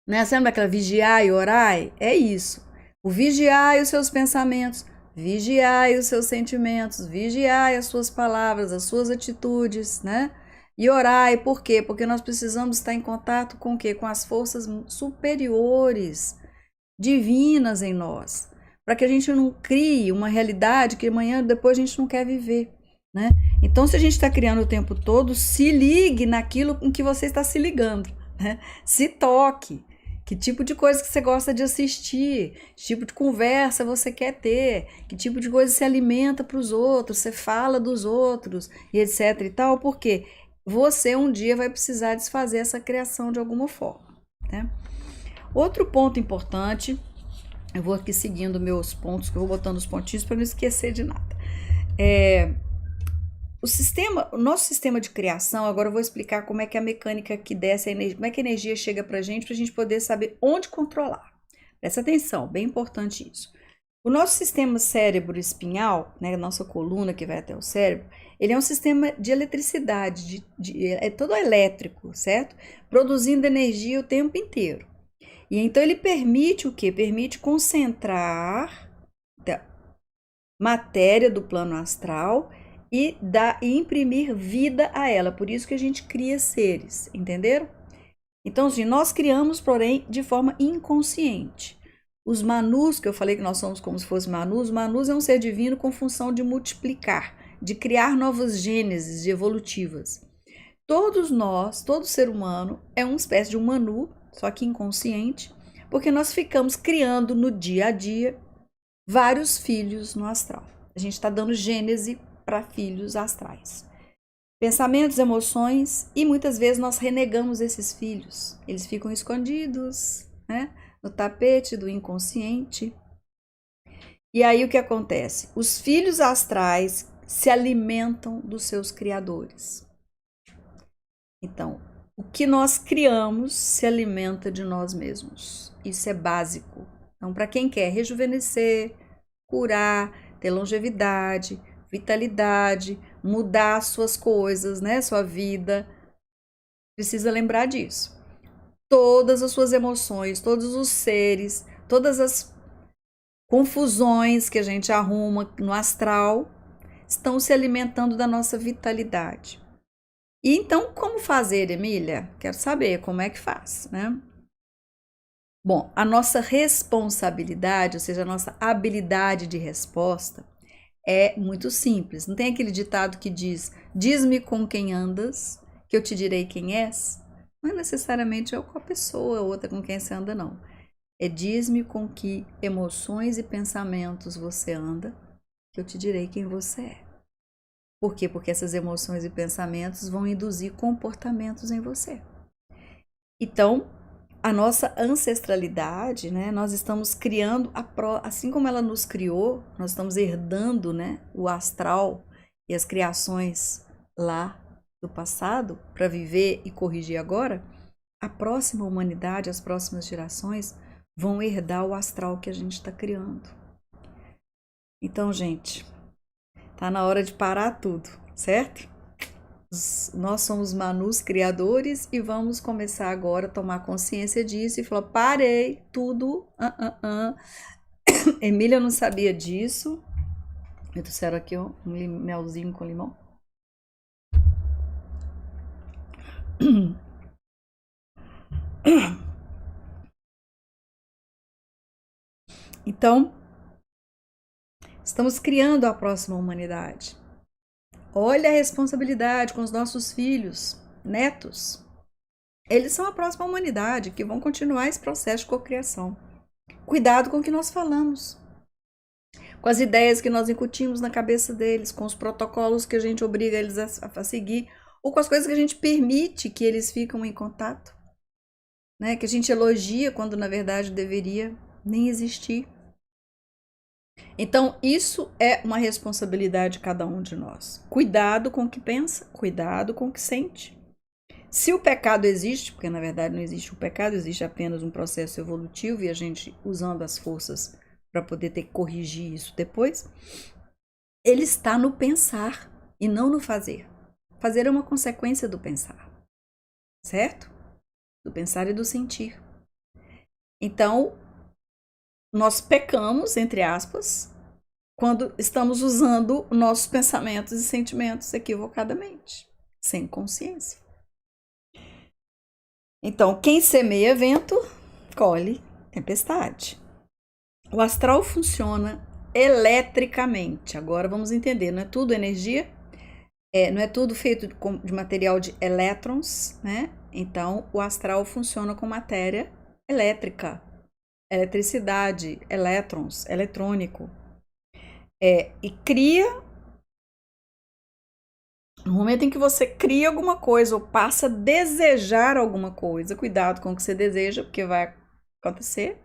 S1: Né? Você lembra aquela vigiai e orai? É isso. O vigiai os seus pensamentos, vigiai os seus sentimentos, vigiai as suas palavras, as suas atitudes, né? E orai, por quê? Porque nós precisamos estar em contato com o quê? Com as forças superiores, divinas em nós, para que a gente não crie uma realidade que amanhã, depois a gente não quer viver, né? Então, se a gente está criando o tempo todo, se ligue naquilo em que você está se ligando, né? Se toque. Que tipo de coisa que você gosta de assistir? Que tipo de conversa você quer ter? Que tipo de coisa você alimenta para os outros? Você fala dos outros e etc e tal? Porque você um dia vai precisar desfazer essa criação de alguma forma, né? Outro ponto importante, eu vou aqui seguindo meus pontos, que eu vou botando os pontinhos para não esquecer de nada. O nosso sistema de criação, agora eu vou explicar como é que a mecânica que desce a energia, como é que a energia chega para a gente poder saber onde controlar. Presta atenção, bem importante isso. O nosso sistema cérebro espinhal, né, a nossa coluna que vai até o cérebro, ele é um sistema de eletricidade, é todo elétrico, certo? Produzindo energia o tempo inteiro. E então ele permite o quê? Permite concentrar matéria do plano astral e imprimir vida a ela. Por isso que a gente cria seres, entenderam? Então, assim, nós criamos, porém, de forma inconsciente. Os manus, que eu falei que nós somos como se fossem manus é um ser divino com função de multiplicar, de criar novas gêneses evolutivas. Todos nós, todo ser humano, é uma espécie de um manu, só que inconsciente, porque nós ficamos criando no dia a dia vários filhos no astral. A gente está dando gênese para filhos astrais. Pensamentos, emoções, e muitas vezes nós renegamos esses filhos. Eles ficam escondidos, né, no tapete do inconsciente. E aí o que acontece? Os filhos astrais se alimentam dos seus criadores. Então, o que nós criamos se alimenta de nós mesmos. Isso é básico. Então, para quem quer rejuvenescer, curar, ter longevidade, vitalidade, mudar suas coisas, né, sua vida, precisa lembrar disso. Todas as suas emoções, todos os seres, todas as confusões que a gente arruma no astral estão se alimentando da nossa vitalidade. E então, como fazer, Emília? Quero saber como é que faz, né? Bom, a nossa responsabilidade, ou seja, a nossa habilidade de resposta, é muito simples. Não tem aquele ditado que diz: diz-me com quem andas, que eu te direi quem és? Não é necessariamente com a pessoa ou outra com quem você anda, não. É diz-me com que emoções e pensamentos você anda, que eu te direi quem você é. Por quê? Porque essas emoções e pensamentos vão induzir comportamentos em você. Então, a nossa ancestralidade, né? Nós estamos criando, assim como ela nos criou, nós estamos herdando, né, o astral e as criações lá do passado para viver e corrigir agora. A próxima humanidade, as próximas gerações vão herdar o astral que a gente está criando. Então, gente, tá na hora de parar tudo, certo? Nós somos Manus criadores e vamos começar agora a tomar consciência disso e falar, parei tudo. Emília não sabia disso. Me trouxeram aqui um melzinho com limão. Então, estamos criando a próxima humanidade. Olha a responsabilidade com os nossos filhos, netos. Eles são a próxima humanidade que vão continuar esse processo de cocriação. Cuidado com o que nós falamos, com as ideias que nós incutimos na cabeça deles, com os protocolos que a gente obriga eles a seguir, ou com as coisas que a gente permite que eles ficam em contato, né? Que a gente elogia quando na verdade deveria nem existir. Então, isso é uma responsabilidade de cada um de nós. Cuidado com o que pensa, cuidado com o que sente. Se o pecado existe, porque na verdade não existe o pecado, existe apenas um processo evolutivo e a gente usando as forças para poder ter que corrigir isso depois, ele está no pensar e não no fazer. Fazer é uma consequência do pensar, certo? Do pensar e do sentir. Então, nós pecamos, entre aspas, quando estamos usando nossos pensamentos e sentimentos equivocadamente, sem consciência. Então, quem semeia vento, colhe tempestade. O astral funciona eletricamente. Agora vamos entender, não é tudo energia? Não é tudo feito de material de elétrons, né? Então, o astral funciona com matéria elétrica, eletricidade, elétrons, eletrônico. E cria, no momento em que você cria alguma coisa ou passa a desejar alguma coisa, cuidado com o que você deseja, porque vai acontecer.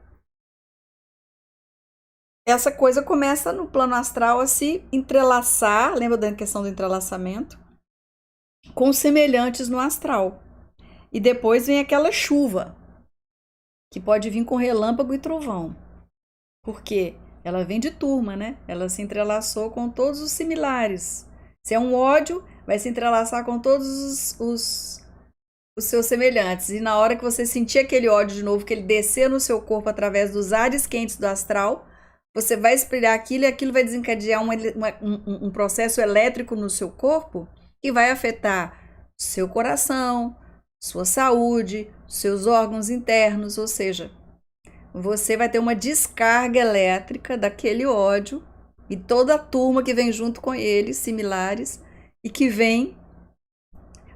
S1: Essa coisa começa no plano astral a se entrelaçar, lembra da questão do entrelaçamento? Com semelhantes no astral. E depois vem aquela chuva, que pode vir com relâmpago e trovão. Por quê? Ela vem de turma, né? Ela se entrelaçou com todos os similares. Se é um ódio, vai se entrelaçar com todos os seus semelhantes. E na hora que você sentir aquele ódio de novo, que ele descer no seu corpo através dos ares quentes do astral, você vai espelhar aquilo e aquilo vai desencadear um processo elétrico no seu corpo que vai afetar seu coração, sua saúde, seus órgãos internos, ou seja, você vai ter uma descarga elétrica daquele ódio e toda a turma que vem junto com eles, similares, e que vem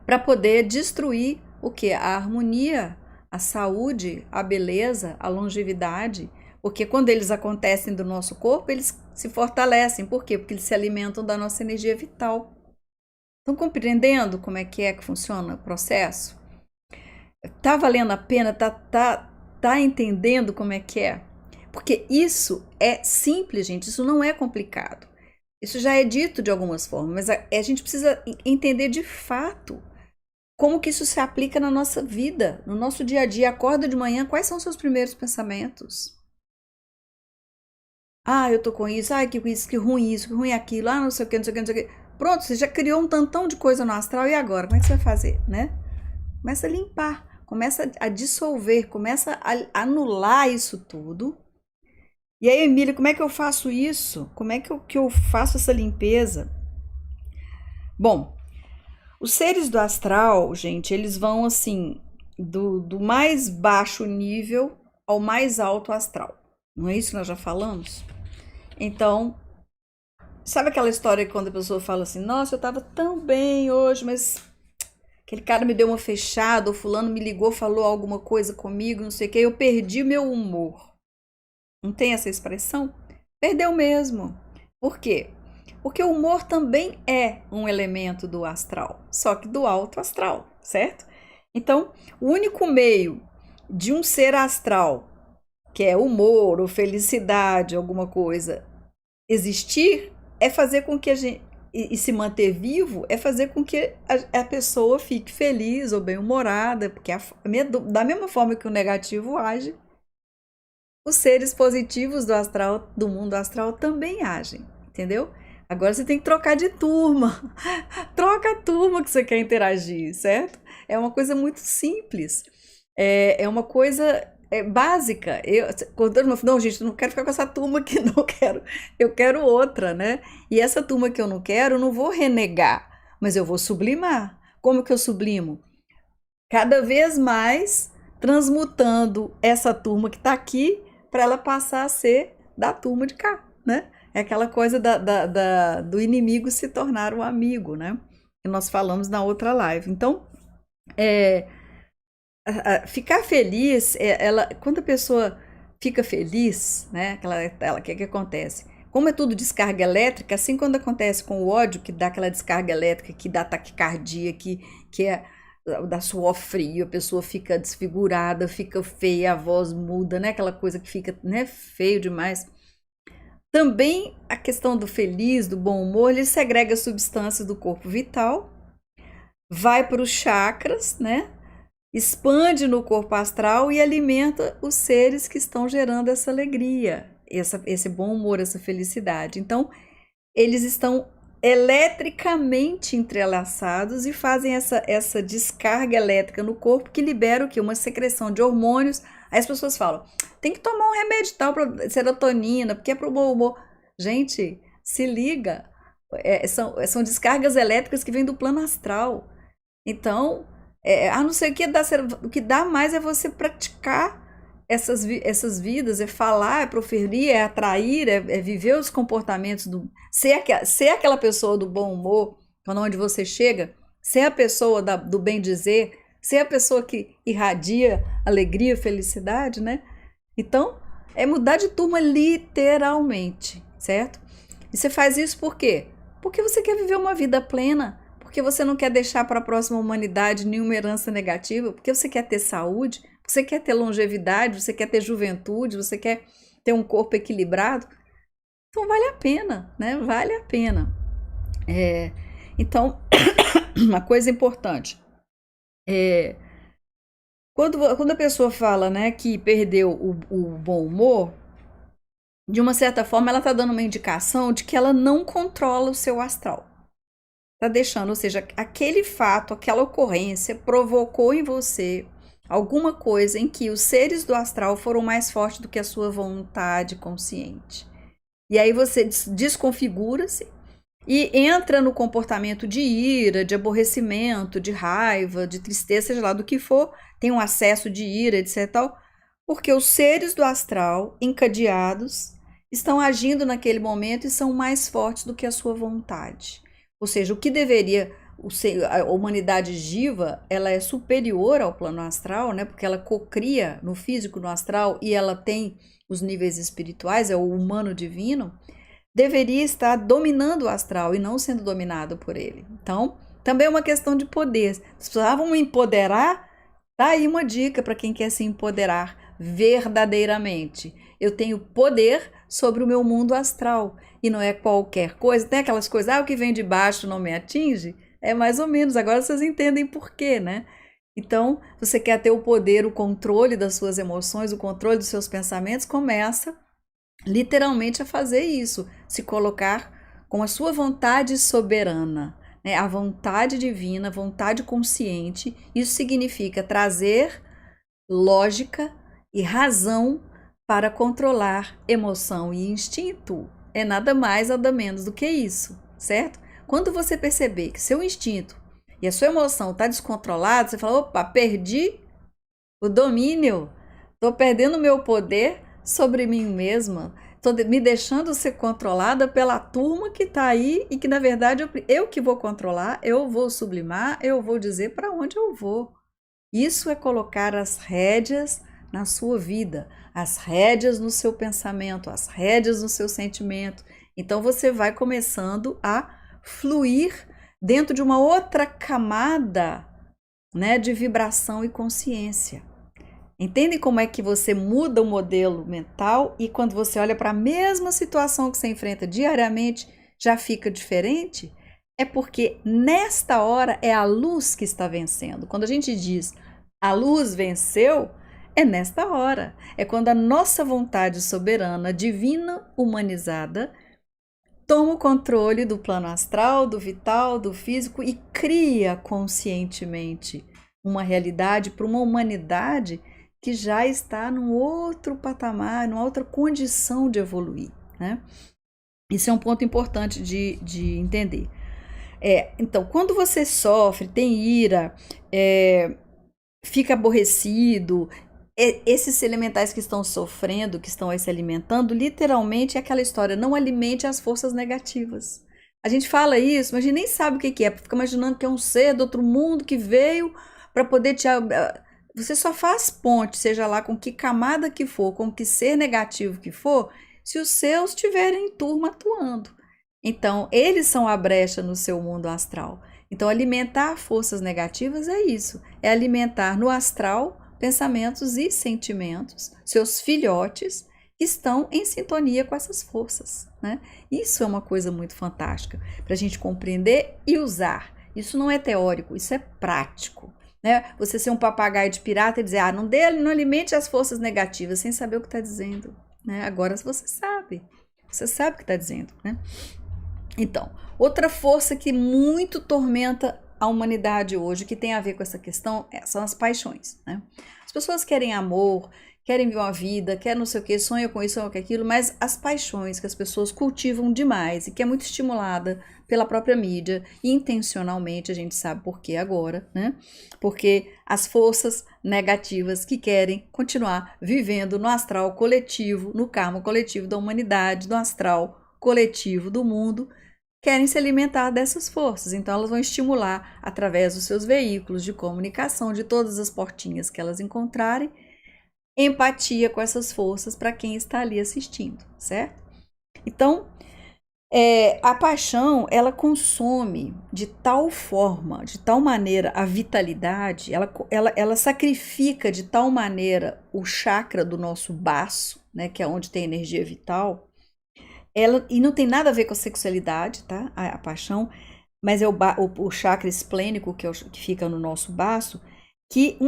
S1: para poder destruir o que? A harmonia, a saúde, a beleza, a longevidade. Porque quando eles acontecem do nosso corpo, eles se fortalecem. Por quê? Porque eles se alimentam da nossa energia vital. Estão compreendendo como é que funciona o processo? Tá valendo a pena? Tá entendendo como é que é? Porque isso é simples, gente. Isso não é complicado. Isso já é dito de algumas formas, mas a gente precisa entender de fato como que isso se aplica na nossa vida, no nosso dia a dia. Acorda de manhã, quais são os seus primeiros pensamentos? Ah, eu tô com isso, que isso, que ruim aquilo, não sei o que, não sei o que, não sei o que. Pronto, você já criou um tantão de coisa no astral, e agora? Como é que você vai fazer, né? Começa a limpar, começa a dissolver, começa a anular isso tudo. E aí, Emília, como é que eu faço isso? Como é que eu faço essa limpeza? Bom, os seres do astral, gente, eles vão assim, do mais baixo nível ao mais alto astral. Não é isso que nós já falamos? Então, sabe aquela história que quando a pessoa fala assim, nossa, eu tava tão bem hoje, mas aquele cara me deu uma fechada, ou fulano me ligou, falou alguma coisa comigo, não sei o que, eu perdi meu humor. Não tem essa expressão? Perdeu mesmo. Por quê? Porque o humor também é um elemento do astral, só que do alto astral, certo? Então, o único meio de um ser astral, que é humor ou felicidade, alguma coisa, existir, é fazer com que a gente, e se manter vivo, é fazer com que a pessoa fique feliz ou bem-humorada, porque da mesma forma que o negativo age, os seres positivos do astral, do mundo astral, também agem, entendeu? Agora você tem que trocar de turma. Troca a turma que você quer interagir, certo? É uma coisa muito simples. É uma coisa básica. Quando eu não, gente, eu não quero ficar com essa turma aqui, não quero. Eu quero outra, né? E essa turma que eu não quero, eu não vou renegar, mas eu vou sublimar. Como que eu sublimo? Cada vez mais transmutando essa turma que está aqui para ela passar a ser da turma de cá, né? É aquela coisa do inimigo se tornar um amigo, né? Que nós falamos na outra live. Então, ficar feliz, quando a pessoa fica feliz, né? O que acontece? Como é tudo descarga elétrica, assim quando acontece com o ódio, que dá aquela descarga elétrica, que dá taquicardia, que dá suor frio, a pessoa fica desfigurada, fica feia, a voz muda, né? Aquela coisa que fica, né, feio demais. Também a questão do feliz, do bom humor, ele segrega substâncias do corpo vital, vai para os chakras, né? Expande no corpo astral e alimenta os seres que estão gerando essa alegria, esse bom humor, essa felicidade. Então, eles estão eletricamente entrelaçados e fazem essa descarga elétrica no corpo que libera o quê? Uma secreção de hormônios. Aí as pessoas falam, tem que tomar um remédio tal para serotonina, porque é para o bom humor. Gente, se liga, são descargas elétricas que vêm do plano astral. Então, a não ser o que dá mais é você praticar essas vidas, é falar, é proferir, é atrair, é viver os comportamentos, ser aquela pessoa do bom humor, onde você chega, ser a pessoa do bem dizer, ser a pessoa que irradia alegria, felicidade, né? Então, é mudar de turma literalmente, certo? E você faz isso por quê? Porque você quer viver uma vida plena, porque você não quer deixar para a próxima humanidade nenhuma herança negativa, porque você quer ter saúde, você quer ter longevidade, você quer ter juventude, você quer ter um corpo equilibrado. Então vale a pena, né? Vale a pena. Então, uma coisa importante. Quando a pessoa fala, né, que perdeu o bom humor, de uma certa forma ela está dando uma indicação de que ela não controla o seu astral. Está deixando, ou seja, aquele fato, aquela ocorrência provocou em você alguma coisa em que os seres do astral foram mais fortes do que a sua vontade consciente. E aí você desconfigura-se e entra no comportamento de ira, de aborrecimento, de raiva, de tristeza, seja lá do que for, tem um acesso de ira, etc. Porque os seres do astral encadeados estão agindo naquele momento e são mais fortes do que a sua vontade. Ou seja, o que deveria, a humanidade Jiva, ela é superior ao plano astral, né? Porque ela cocria no físico, no astral, e ela tem os níveis espirituais, é o humano divino, deveria estar dominando o astral e não sendo dominado por ele. Então, também é uma questão de poder. Se precisavam empoderar, tá aí uma dica para quem quer se empoderar verdadeiramente. Eu tenho poder sobre o meu mundo astral e não é qualquer coisa. Tem aquelas coisas, o que vem de baixo não me atinge? É mais ou menos, agora vocês entendem por quê, né? Então, se você quer ter o poder, o controle das suas emoções, o controle dos seus pensamentos, começa literalmente a fazer isso, se colocar com a sua vontade soberana, né? A vontade divina, a vontade consciente. Isso significa trazer lógica e razão para controlar emoção e instinto. É nada mais, nada menos do que isso, certo? Quando você perceber que seu instinto e a sua emoção está descontrolada, você fala, opa, perdi o domínio, estou perdendo o meu poder sobre mim mesma, me deixando ser controlada pela turma que está aí e que, na verdade, eu que vou controlar, eu vou sublimar, eu vou dizer para onde eu vou. Isso é colocar as rédeas na sua vida, as rédeas no seu pensamento, as rédeas no seu sentimento. Então você vai começando a fluir dentro de uma outra camada, né, de vibração e consciência. Entendem como é que você muda o modelo mental e quando você olha para a mesma situação que você enfrenta diariamente, já fica diferente? É porque nesta hora é a luz que está vencendo. Quando a gente diz a luz venceu, é nesta hora. É quando a nossa vontade soberana, divina, humanizada, toma o controle do plano astral, do vital, do físico e cria conscientemente uma realidade para uma humanidade que já está num outro patamar, numa outra condição de evoluir, né? Isso é um ponto importante de entender. Então, quando você sofre, tem ira, fica aborrecido, esses elementais que estão sofrendo, que estão aí se alimentando, literalmente é aquela história, não alimente as forças negativas. A gente fala isso, mas a gente nem sabe o que é, fica imaginando que é um ser do outro mundo que veio para poder te... Você só faz ponte, seja lá com que camada que for, com que ser negativo que for, se os seus estiverem em turma atuando. Então, eles são a brecha no seu mundo astral. Então, alimentar forças negativas é isso, é alimentar no astral pensamentos e sentimentos, seus filhotes estão em sintonia com essas forças, né? Isso é uma coisa muito fantástica para a gente compreender e usar. Isso não é teórico, isso é prático, né? Você ser um papagaio de pirata e dizer, não alimente as forças negativas, sem saber o que está dizendo, né? Agora você sabe o que está dizendo, né? Então, outra força que muito tormenta a humanidade hoje, que tem a ver com essa questão, são as paixões, né? As pessoas querem amor, querem viver uma vida, querem não sei o que, sonham com isso, sonham com aquilo, mas as paixões que as pessoas cultivam demais e que é muito estimulada pela própria mídia, intencionalmente, a gente sabe por que agora, né? Porque as forças negativas que querem continuar vivendo no astral coletivo, no karma coletivo da humanidade, no astral coletivo do mundo, querem se alimentar dessas forças, então elas vão estimular através dos seus veículos de comunicação, de todas as portinhas que elas encontrarem, empatia com essas forças para quem está ali assistindo, certo? Então, a paixão, ela consome de tal forma, de tal maneira a vitalidade, ela sacrifica de tal maneira o chakra do nosso baço, né, que é onde tem energia vital. E não tem nada a ver com a sexualidade, tá? A paixão, mas é o chakra esplênico que fica no nosso baço, que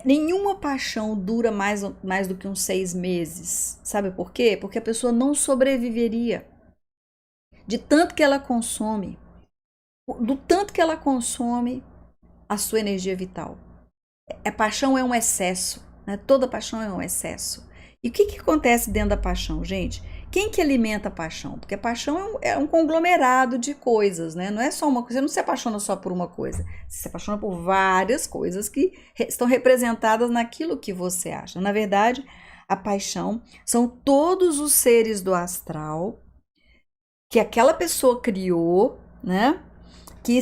S1: nenhuma paixão dura mais do que uns 6 meses. Sabe por quê? Porque a pessoa não sobreviveria de tanto que ela consome, do tanto que ela consome a sua energia vital. A paixão é um excesso, né? Toda paixão é um excesso. E o que acontece dentro da paixão, gente? Quem que alimenta a paixão? Porque a paixão é um conglomerado de coisas, né? Não é só uma coisa, você não se apaixona só por uma coisa, você se apaixona por várias coisas que estão representadas naquilo que você acha. Na verdade, a paixão são todos os seres do astral que aquela pessoa criou, né? Que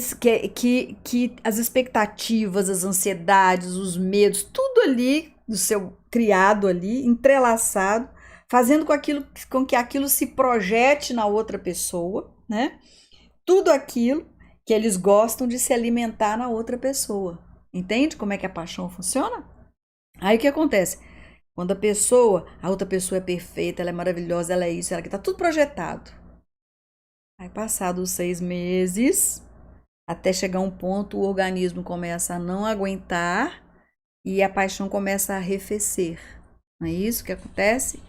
S1: as expectativas, as ansiedades, os medos, tudo ali do seu criado ali, entrelaçado, fazendo com que aquilo se projete na outra pessoa, né? Tudo aquilo que eles gostam de se alimentar na outra pessoa. Entende como é que a paixão funciona? Aí o que acontece? Quando a outra pessoa é perfeita, ela é maravilhosa, ela é isso, ela que tá tudo projetado. Aí passados os 6 meses, até chegar um ponto, o organismo começa a não aguentar e a paixão começa a arrefecer. Não é isso que acontece?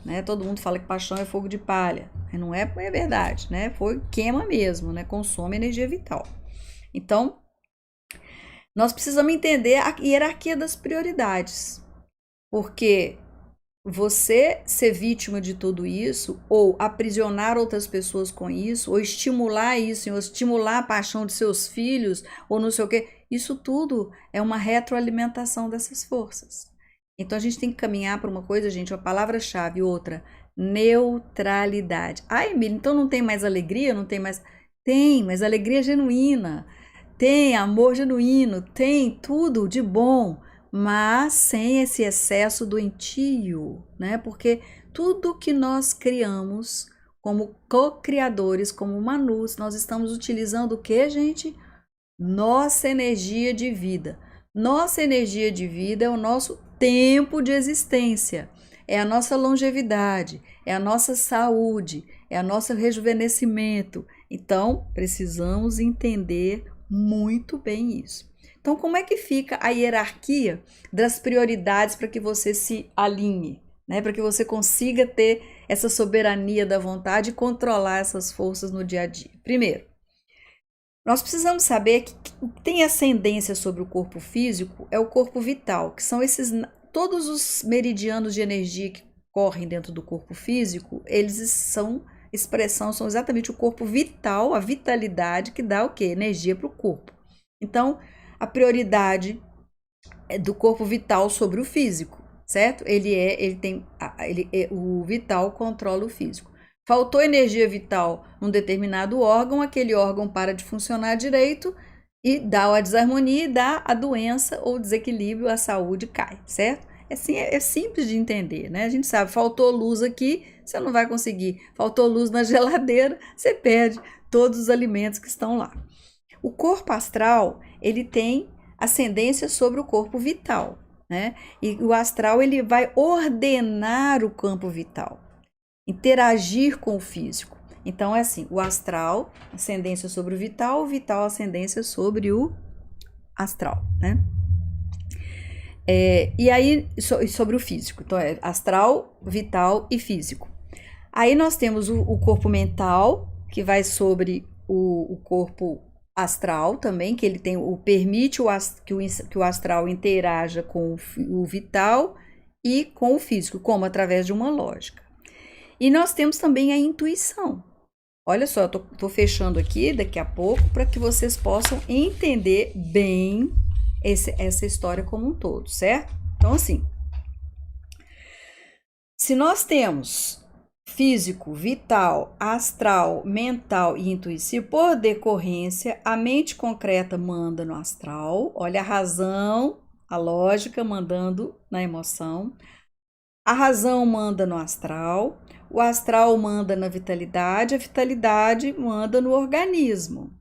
S1: Né? Todo mundo fala que paixão é fogo de palha. Não é verdade, né? Fogo queima mesmo, né? Consome energia vital. Então, nós precisamos entender a hierarquia das prioridades. Porque você ser vítima de tudo isso, ou aprisionar outras pessoas com isso, ou estimular isso, ou estimular a paixão de seus filhos, ou não sei o quê, isso tudo é uma retroalimentação dessas forças. Então a gente tem que caminhar para uma coisa, gente, uma palavra-chave, outra, neutralidade. Ah, Emília, então não tem mais alegria? Não tem mais... Tem, mas alegria genuína. Tem amor genuíno, tem tudo de bom, mas sem esse excesso doentio, né? Porque tudo que nós criamos como co-criadores, como Manus, nós estamos utilizando o que, gente? Nossa energia de vida. Nossa energia de vida é o nosso tempo de existência, é a nossa longevidade, é a nossa saúde, é o nosso rejuvenescimento. Então, precisamos entender muito bem isso. Então, como é que fica a hierarquia das prioridades para que você se alinhe, né? Para que você consiga ter essa soberania da vontade e controlar essas forças no dia a dia. Primeiro, nós precisamos saber que o que tem ascendência sobre o corpo físico é o corpo vital, que são todos os meridianos de energia que correm dentro do corpo físico, eles são exatamente o corpo vital, a vitalidade que dá o quê? Energia para o corpo. Então, a prioridade é do corpo vital sobre o físico, certo? O vital controla o físico. Faltou energia vital num determinado órgão, aquele órgão para de funcionar direito e dá a desarmonia, e dá a doença ou desequilíbrio, a saúde cai, certo? Assim, é simples de entender, né? A gente sabe, faltou luz aqui, você não vai conseguir. Faltou luz na geladeira, você perde todos os alimentos que estão lá. O corpo astral, ele tem ascendência sobre o corpo vital, né? E o astral, ele vai ordenar o campo vital, interagir com o físico. Então, é assim, o astral, ascendência sobre o vital ascendência sobre o astral, né? E aí, sobre o físico. Então, é astral, vital e físico. Aí nós temos o corpo mental, que vai sobre o corpo astral também, que ele tem permite que o astral interaja com o vital e com o físico, como através de uma lógica. E nós temos também a intuição. Olha só, eu tô fechando aqui daqui a pouco para que vocês possam entender bem essa história como um todo, certo? Então, assim, se nós temos físico, vital, astral, mental e intuitivo, por decorrência, a mente concreta manda no astral, olha a razão, a lógica mandando na emoção, a razão manda no astral, o astral manda na vitalidade, a vitalidade manda no organismo.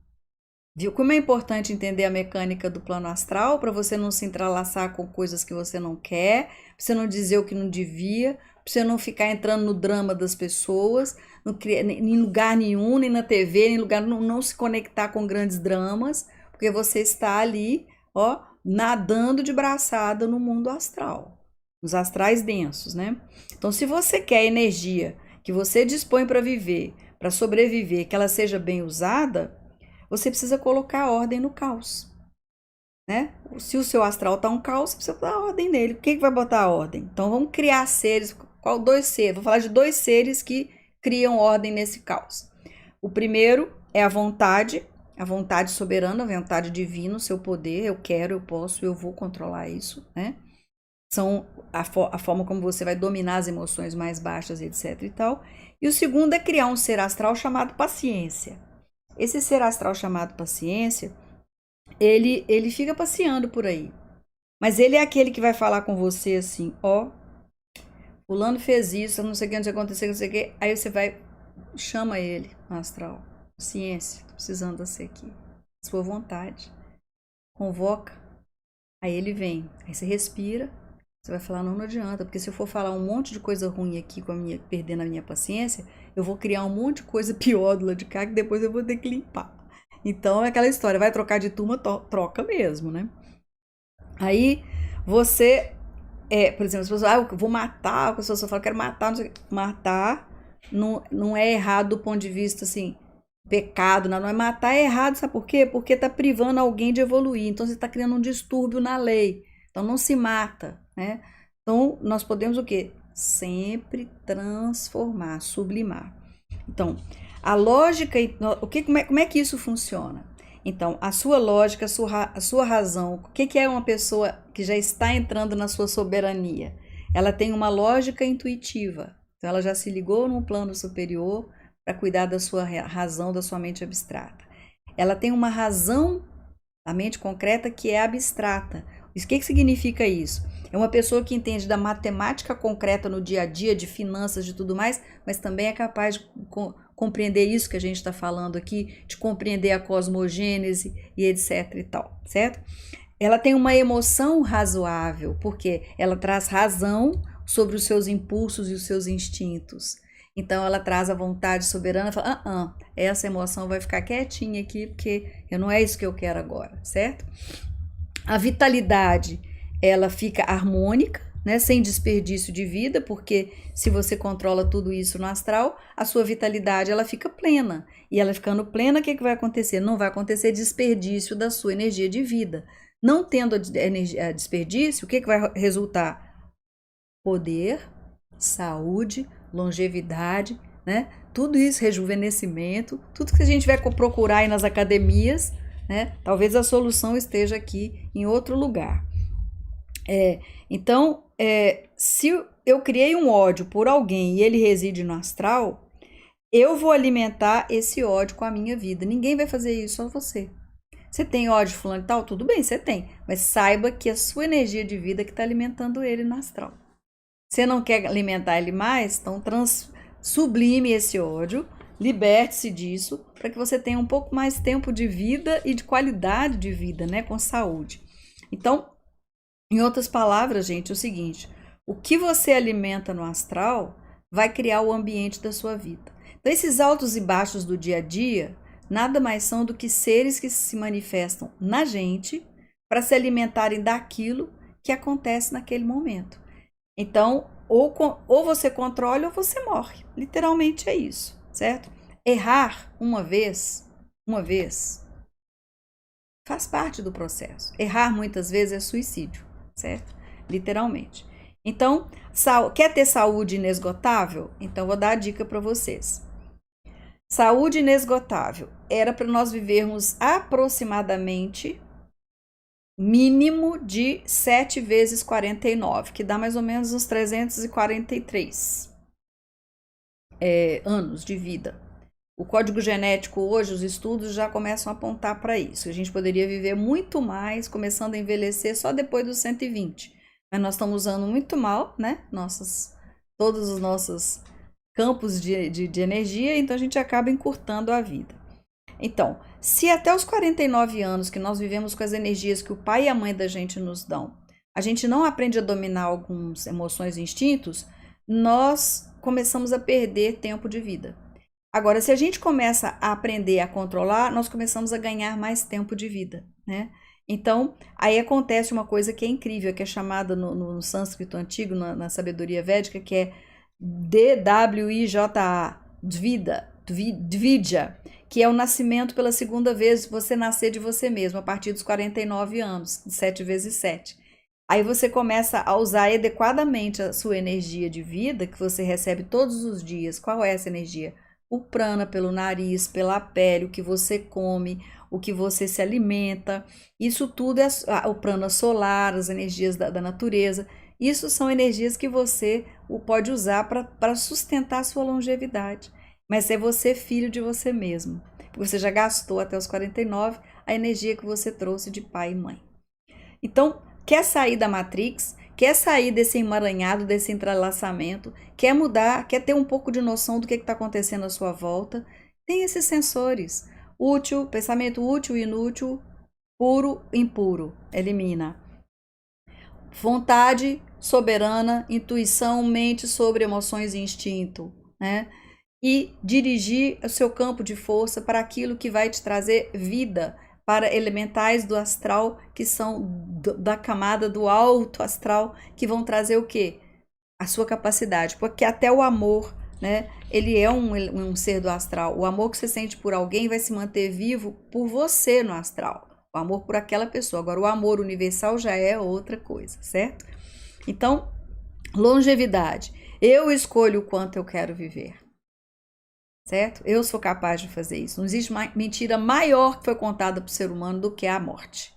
S1: Viu como é importante entender a mecânica do plano astral para você não se entrelaçar com coisas que você não quer, para você não dizer o que não devia, para você não ficar entrando no drama das pessoas, em lugar nenhum, nem na TV, nem lugar não se conectar com grandes dramas, porque você está ali, ó, nadando de braçada no mundo astral, nos astrais densos, né? Então, se você quer energia que você dispõe para viver, para sobreviver, que ela seja bem usada, você precisa colocar ordem no caos, né? Se o seu astral está um caos, você precisa dar ordem nele. O que vai botar a ordem? Então, vamos criar seres. Qual dois seres? Vou falar de dois seres que criam ordem nesse caos. O primeiro é a vontade soberana, a vontade divina, o seu poder. Eu quero, eu posso, eu vou controlar isso, né? São a forma como você vai dominar as emoções mais baixas, etc e tal. E o segundo é criar um ser astral chamado paciência. Esse ser astral chamado paciência, ele fica passeando por aí. Mas ele é aquele que vai falar com você assim, ó, fulano fez isso, não sei o que, não sei o que aconteceu, não sei o que. Aí você vai, chama ele no astral. Paciência, tô precisando de você aqui. Sua vontade. Convoca. Aí ele vem. Aí você respira. Você vai falar, não adianta, porque se eu for falar um monte de coisa ruim aqui, perdendo a minha paciência, eu vou criar um monte de coisa pior do lado de cá, que depois eu vou ter que limpar. Então, é aquela história, vai trocar de turma, troca mesmo, né? Aí, você, por exemplo, as pessoas, eu vou matar, a pessoa só fala, quero matar, não sei o que. Matar não é errado do ponto de vista, assim, pecado, não é matar, é errado, sabe por quê? Porque tá privando alguém de evoluir, então você tá criando um distúrbio na lei. Então, não se mata, né? Então, nós podemos o quê? Sempre transformar, sublimar. Então, a lógica, como é que isso funciona? Então, a sua lógica, a sua razão, o que é uma pessoa que já está entrando na sua soberania? Ela tem uma lógica intuitiva, Então ela já se ligou num plano superior para cuidar da sua razão, da sua mente abstrata. Ela tem uma razão, a mente concreta, que é abstrata. O que significa isso? É uma pessoa que entende da matemática concreta no dia a dia, de finanças, de tudo mais, mas também é capaz de compreender isso que a gente está falando aqui, de compreender a cosmogênese e etc e tal, certo? Ela tem uma emoção razoável, porque ela traz razão sobre os seus impulsos e os seus instintos. Então ela traz a vontade soberana e fala, essa emoção vai ficar quietinha aqui, porque não é isso que eu quero agora, certo? A vitalidade, ela fica harmônica, né, sem desperdício de vida, porque se você controla tudo isso no astral, a sua vitalidade ela fica plena. E ela ficando plena, o que vai acontecer? Não vai acontecer desperdício da sua energia de vida. Não tendo a desperdício, o que vai resultar? Poder, saúde, longevidade, né? Tudo isso, rejuvenescimento, tudo que a gente vai procurar aí nas academias, né? Talvez a solução esteja aqui em outro lugar. Então, se eu criei um ódio por alguém e ele reside no astral, eu vou alimentar esse ódio com a minha vida. Ninguém vai fazer isso, só você. Você tem ódio de fulano e tal? Tudo bem, você tem. Mas saiba que a sua energia de vida que está alimentando ele no astral. Você não quer alimentar ele mais? Então sublime esse ódio, liberte-se disso, para que você tenha um pouco mais tempo de vida e de qualidade de vida, né? Com saúde. Então, em outras palavras, gente, é o seguinte: o que você alimenta no astral vai criar o ambiente da sua vida. Então, esses altos e baixos do dia a dia nada mais são do que seres que se manifestam na gente para se alimentarem daquilo que acontece naquele momento. Então, ou você controla ou você morre. Literalmente é isso, certo? Errar uma vez, faz parte do processo. Errar muitas vezes é suicídio, certo? Literalmente. Então, quer ter saúde inesgotável? Então, vou dar a dica para vocês. Saúde inesgotável era para nós vivermos aproximadamente mínimo de 7 vezes 49, que dá mais ou menos uns 343 anos de vida. O código genético hoje, os estudos já começam a apontar para isso. A gente poderia viver muito mais, começando a envelhecer só depois dos 120. Mas nós estamos usando muito mal, né? Todos os nossos campos de energia, então a gente acaba encurtando a vida. Então, se até os 49 anos que nós vivemos com as energias que o pai e a mãe da gente nos dão, a gente não aprende a dominar algumas emoções e instintos, nós começamos a perder tempo de vida. Agora, se a gente começa a aprender a controlar, nós começamos a ganhar mais tempo de vida, né? Então, aí acontece uma coisa que é incrível, que é chamada no sânscrito antigo, na sabedoria védica, que é DWIJA, Dvidya, que é o nascimento pela segunda vez, você nascer de você mesmo, a partir dos 49 anos, 7 vezes 7. Aí você começa a usar adequadamente a sua energia de vida, que você recebe todos os dias. Qual é essa energia? O prana pelo nariz, pela pele, o que você come, o que você se alimenta. Isso tudo é o prana solar, as energias da natureza. Isso são energias que você pode usar para sustentar a sua longevidade. Mas é você filho de você mesmo. Porque você já gastou até os 49 a energia que você trouxe de pai e mãe. Então, quer sair da Matrix, quer sair desse emaranhado, desse entrelaçamento, quer mudar, quer ter um pouco de noção do que está acontecendo à sua volta, tem esses sensores. Útil, pensamento útil, inútil, puro, impuro. Elimina. Vontade soberana, intuição, mente sobre emoções e instinto, né? E dirigir o seu campo de força para aquilo que vai te trazer vida, para elementais do astral que são da camada do alto astral, que vão trazer o quê? A sua capacidade, porque até o amor, né? Ele é um ser do astral. O amor que você sente por alguém vai se manter vivo por você no astral. O amor por aquela pessoa. Agora, o amor universal já é outra coisa, certo? Então, longevidade. Eu escolho o quanto eu quero viver. Certo? Eu sou capaz de fazer isso. Não existe mentira maior que foi contada para o ser humano do que a morte.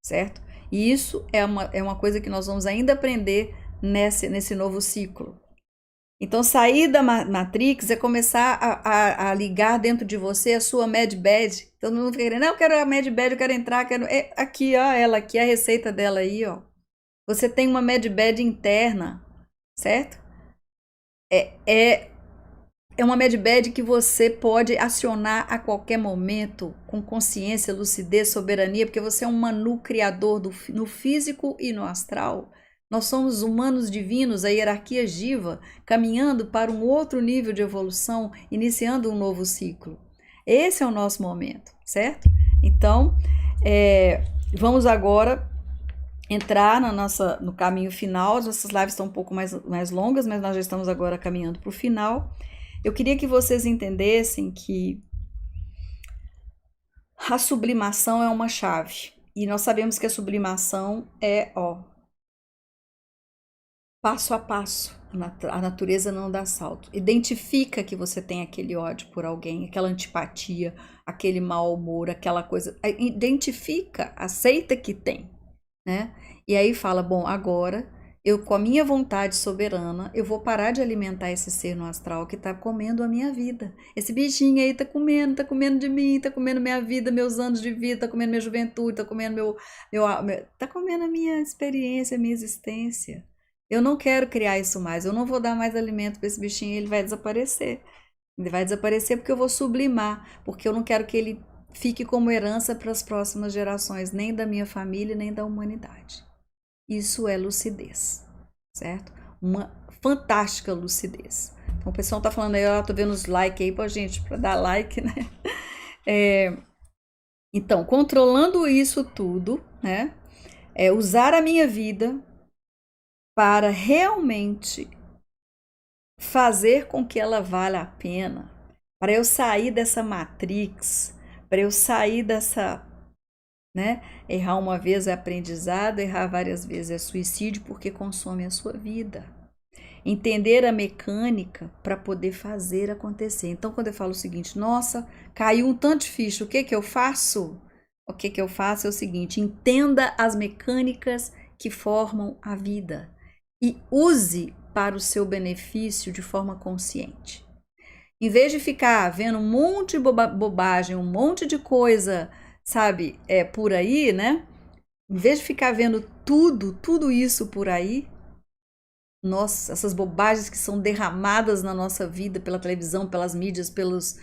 S1: Certo? E isso é uma coisa que nós vamos ainda aprender nesse novo ciclo. Então, sair da Matrix é começar a ligar dentro de você a sua Mad Bad. Todo mundo fica querendo, não, eu quero a Mad Bad, eu quero entrar, quero... aqui, ó, ela aqui, a receita dela aí, ó. Você tem uma Mad Bad interna, certo? É, é, é uma Mad Bad que você pode acionar a qualquer momento, com consciência, lucidez, soberania, porque você é um Manu criador no físico e no astral. Nós somos humanos divinos, a hierarquia Jiva, caminhando para um outro nível de evolução, iniciando um novo ciclo. Esse é o nosso momento, certo? Então, vamos agora entrar no caminho final. As nossas lives estão um pouco mais longas, mas nós já estamos agora caminhando para o final. Eu queria que vocês entendessem que a sublimação é uma chave. E nós sabemos que a sublimação é, passo a passo. A natureza não dá salto. Identifica que você tem aquele ódio por alguém, aquela antipatia, aquele mau humor, aquela coisa. Identifica, aceita que tem, né? E aí fala, bom, agora eu, com a minha vontade soberana, eu vou parar de alimentar esse ser no astral que tá comendo a minha vida. Esse bichinho aí tá comendo de mim, tá comendo minha vida, meus anos de vida, tá comendo minha juventude, tá comendo tá comendo a minha experiência, a minha existência. Eu não quero criar isso mais, eu não vou dar mais alimento para esse bichinho, ele vai desaparecer. Ele vai desaparecer porque eu vou sublimar, porque eu não quero que ele fique como herança para as próximas gerações, nem da minha família, nem da humanidade. Isso é lucidez, certo? Uma fantástica lucidez. Então o pessoal tá falando aí, eu tô vendo os likes aí pra gente, para dar like, né? Então, controlando isso tudo, né? Usar a minha vida para realmente fazer com que ela valha a pena, para eu sair dessa matrix, para eu sair dessa, né? Errar uma vez é aprendizado, errar várias vezes é suicídio, porque consome a sua vida. Entender a mecânica para poder fazer acontecer. Então, quando eu falo o seguinte, nossa, caiu um tanto de ficha, o que que eu faço? O que que eu faço é o seguinte, entenda as mecânicas que formam a vida e use para o seu benefício de forma consciente. Em vez de ficar vendo um monte de bobagem, um monte de coisa, sabe, por aí, né? Em vez de ficar vendo tudo isso por aí, nossa, essas bobagens que são derramadas na nossa vida pela televisão, pelas mídias, pelos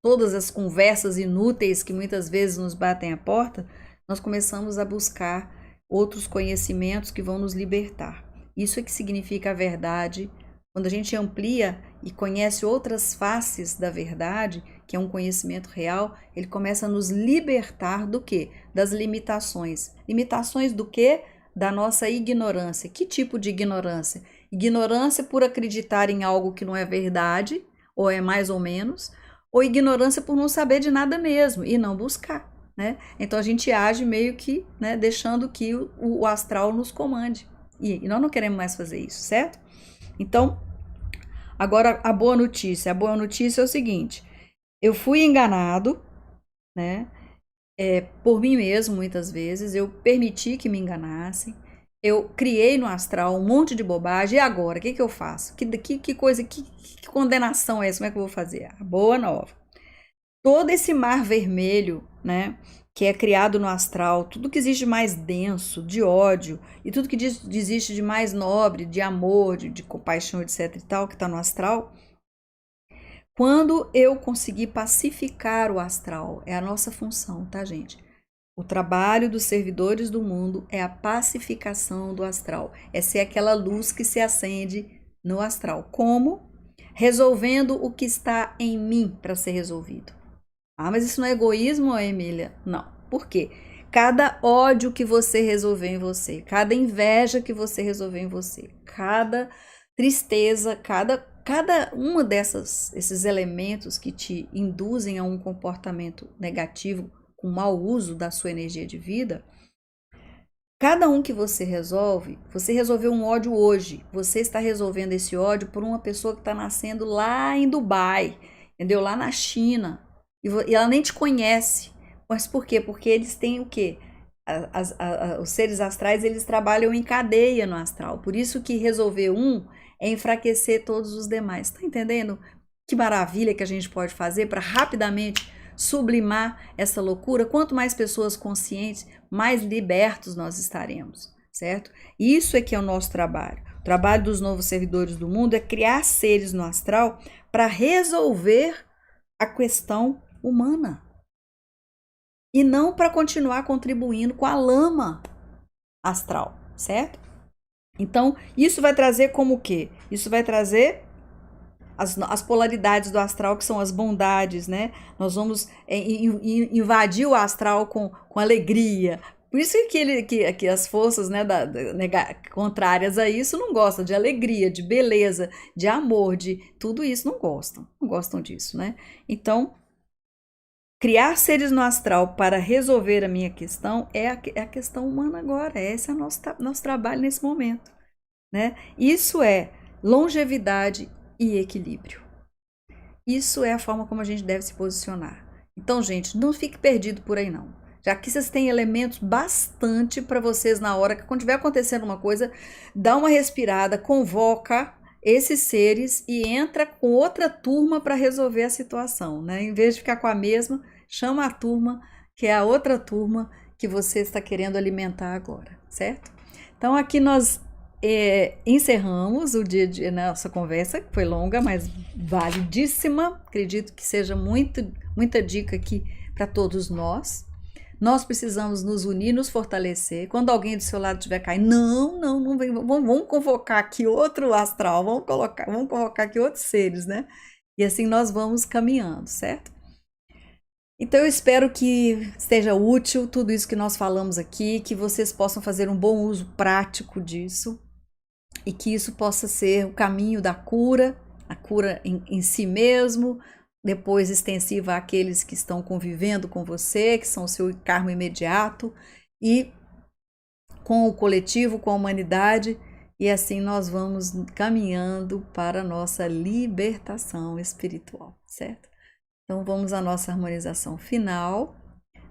S1: todas as conversas inúteis que muitas vezes nos batem à porta, nós começamos a buscar outros conhecimentos que vão nos libertar. Isso é que significa a verdade. Quando a gente amplia e conhece outras faces da verdade, que é um conhecimento real, ele começa a nos libertar do quê? Das limitações. Limitações do quê? Da nossa ignorância. Que tipo de ignorância? Ignorância por acreditar em algo que não é verdade, ou é mais ou menos, ou ignorância por não saber de nada mesmo e não buscar, né? Então a gente age meio que, né, deixando que o astral nos comande. E nós não queremos mais fazer isso, certo? Então, agora a boa notícia. A boa notícia é o seguinte: eu fui enganado, né? Por mim mesmo, muitas vezes. Eu permiti que me enganassem. Eu criei no astral um monte de bobagem. E agora? O que que eu faço? Que coisa, que condenação é essa? Como é que eu vou fazer? A boa nova. Todo esse mar vermelho, né? Que é criado no astral, tudo que existe de mais denso, de ódio, e tudo que existe de mais nobre, de amor, de compaixão, etc e tal, que está no astral, quando eu conseguir pacificar o astral, é a nossa função, tá, gente? O trabalho dos servidores do mundo é a pacificação do astral, é ser aquela luz que se acende no astral. Como? Resolvendo o que está em mim para ser resolvido. Ah, mas isso não é egoísmo, Emília? Não. Por quê? Cada ódio que você resolveu em você, cada inveja que você resolveu em você, cada tristeza, cada uma desses elementos que te induzem a um comportamento negativo, com mau uso da sua energia de vida, cada um que você resolveu um ódio hoje. Você está resolvendo esse ódio por uma pessoa que está nascendo lá em Dubai, entendeu? Lá na China. E ela nem te conhece. Mas por quê? Porque eles têm o quê? os seres astrais, eles trabalham em cadeia no astral. Por isso que resolver um é enfraquecer todos os demais. Tá entendendo? Que maravilha que a gente pode fazer para rapidamente sublimar essa loucura. Quanto mais pessoas conscientes, mais libertos nós estaremos, certo? Isso é que é o nosso trabalho. O trabalho dos novos servidores do mundo é criar seres no astral para resolver a questão humana. E não para continuar contribuindo com a lama astral, certo? Então, isso vai trazer como o quê? Isso vai trazer as polaridades do astral, que são as bondades, né? Nós vamos invadir o astral com alegria. Por isso que as forças, né, contrárias a isso não gostam de alegria, de beleza, de amor, de tudo isso não gostam disso, né? Então, criar seres no astral para resolver a minha questão é a questão humana agora. Esse é o nosso trabalho nesse momento, né? Isso é longevidade e equilíbrio. Isso é a forma como a gente deve se posicionar. Então, gente, não fique perdido por aí não. Já que vocês têm elementos bastante para vocês na hora que quando estiver acontecendo uma coisa, dá uma respirada, convoca esses seres e entra com outra turma para resolver a situação, né? Em vez de ficar com a mesma, chama a turma, que é a outra turma que você está querendo alimentar agora, certo? Então aqui nós encerramos o dia de nossa conversa, que foi longa, mas validíssima. Acredito que seja muita dica aqui para todos nós. Nós precisamos nos unir, nos fortalecer. Quando alguém do seu lado estiver caindo, não vem, vamos convocar aqui outro astral, vamos convocar aqui outros seres, né? E assim nós vamos caminhando, certo? Então eu espero que esteja útil tudo isso que nós falamos aqui, que vocês possam fazer um bom uso prático disso e que isso possa ser o caminho da cura, a cura em si mesmo, depois extensiva àqueles que estão convivendo com você, que são o seu karma imediato, e com o coletivo, com a humanidade, e assim nós vamos caminhando para a nossa libertação espiritual, certo? Então vamos à nossa harmonização final.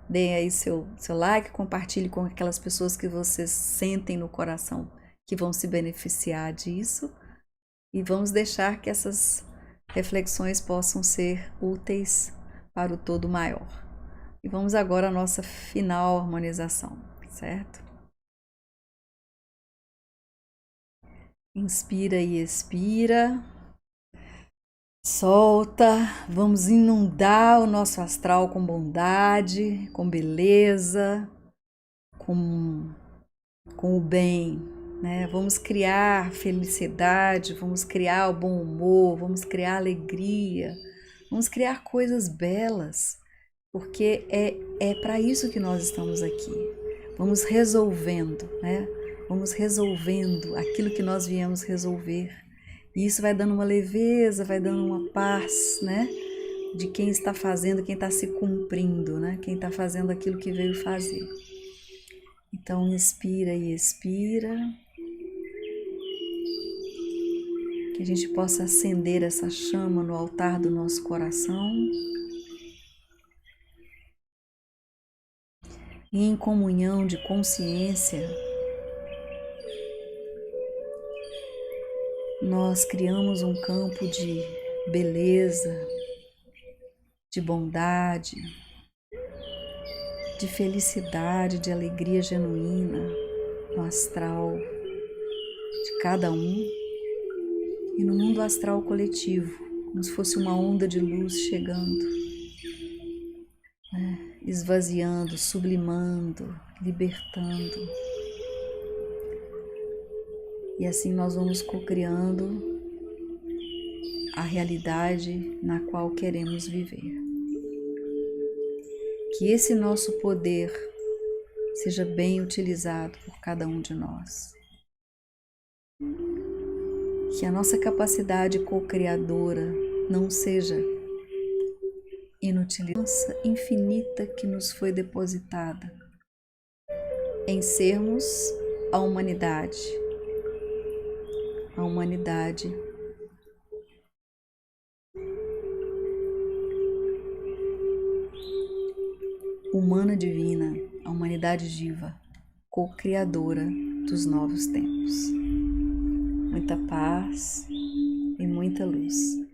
S1: Deem aí seu like, compartilhe com aquelas pessoas que vocês sentem no coração que vão se beneficiar disso, e vamos deixar que essas reflexões possam ser úteis para o todo maior. E vamos agora à nossa final harmonização, certo? Inspira e expira. Solta. Vamos inundar o nosso astral com bondade, com beleza, com o bem, né? Vamos criar felicidade, vamos criar o bom humor, vamos criar alegria, vamos criar coisas belas, porque é para isso que nós estamos aqui. Vamos resolvendo, né? Vamos resolvendo aquilo que nós viemos resolver. E isso vai dando uma leveza, vai dando uma paz, né? De quem está fazendo, quem está se cumprindo, né? Quem está fazendo aquilo que veio fazer. Então, inspira e expira. Que a gente possa acender essa chama no altar do nosso coração. E em comunhão de consciência, nós criamos um campo de beleza, de bondade, de felicidade, de alegria genuína no astral de cada um e no mundo astral coletivo, como se fosse uma onda de luz chegando, né? Esvaziando, sublimando, libertando. E assim nós vamos co-criando a realidade na qual queremos viver. Que esse nosso poder seja bem utilizado por cada um de nós. Que a nossa capacidade co-criadora não seja inutilizada, infinita que nos foi depositada em sermos a humanidade humana divina, a humanidade viva, co-criadora dos novos tempos. Muita paz e muita luz.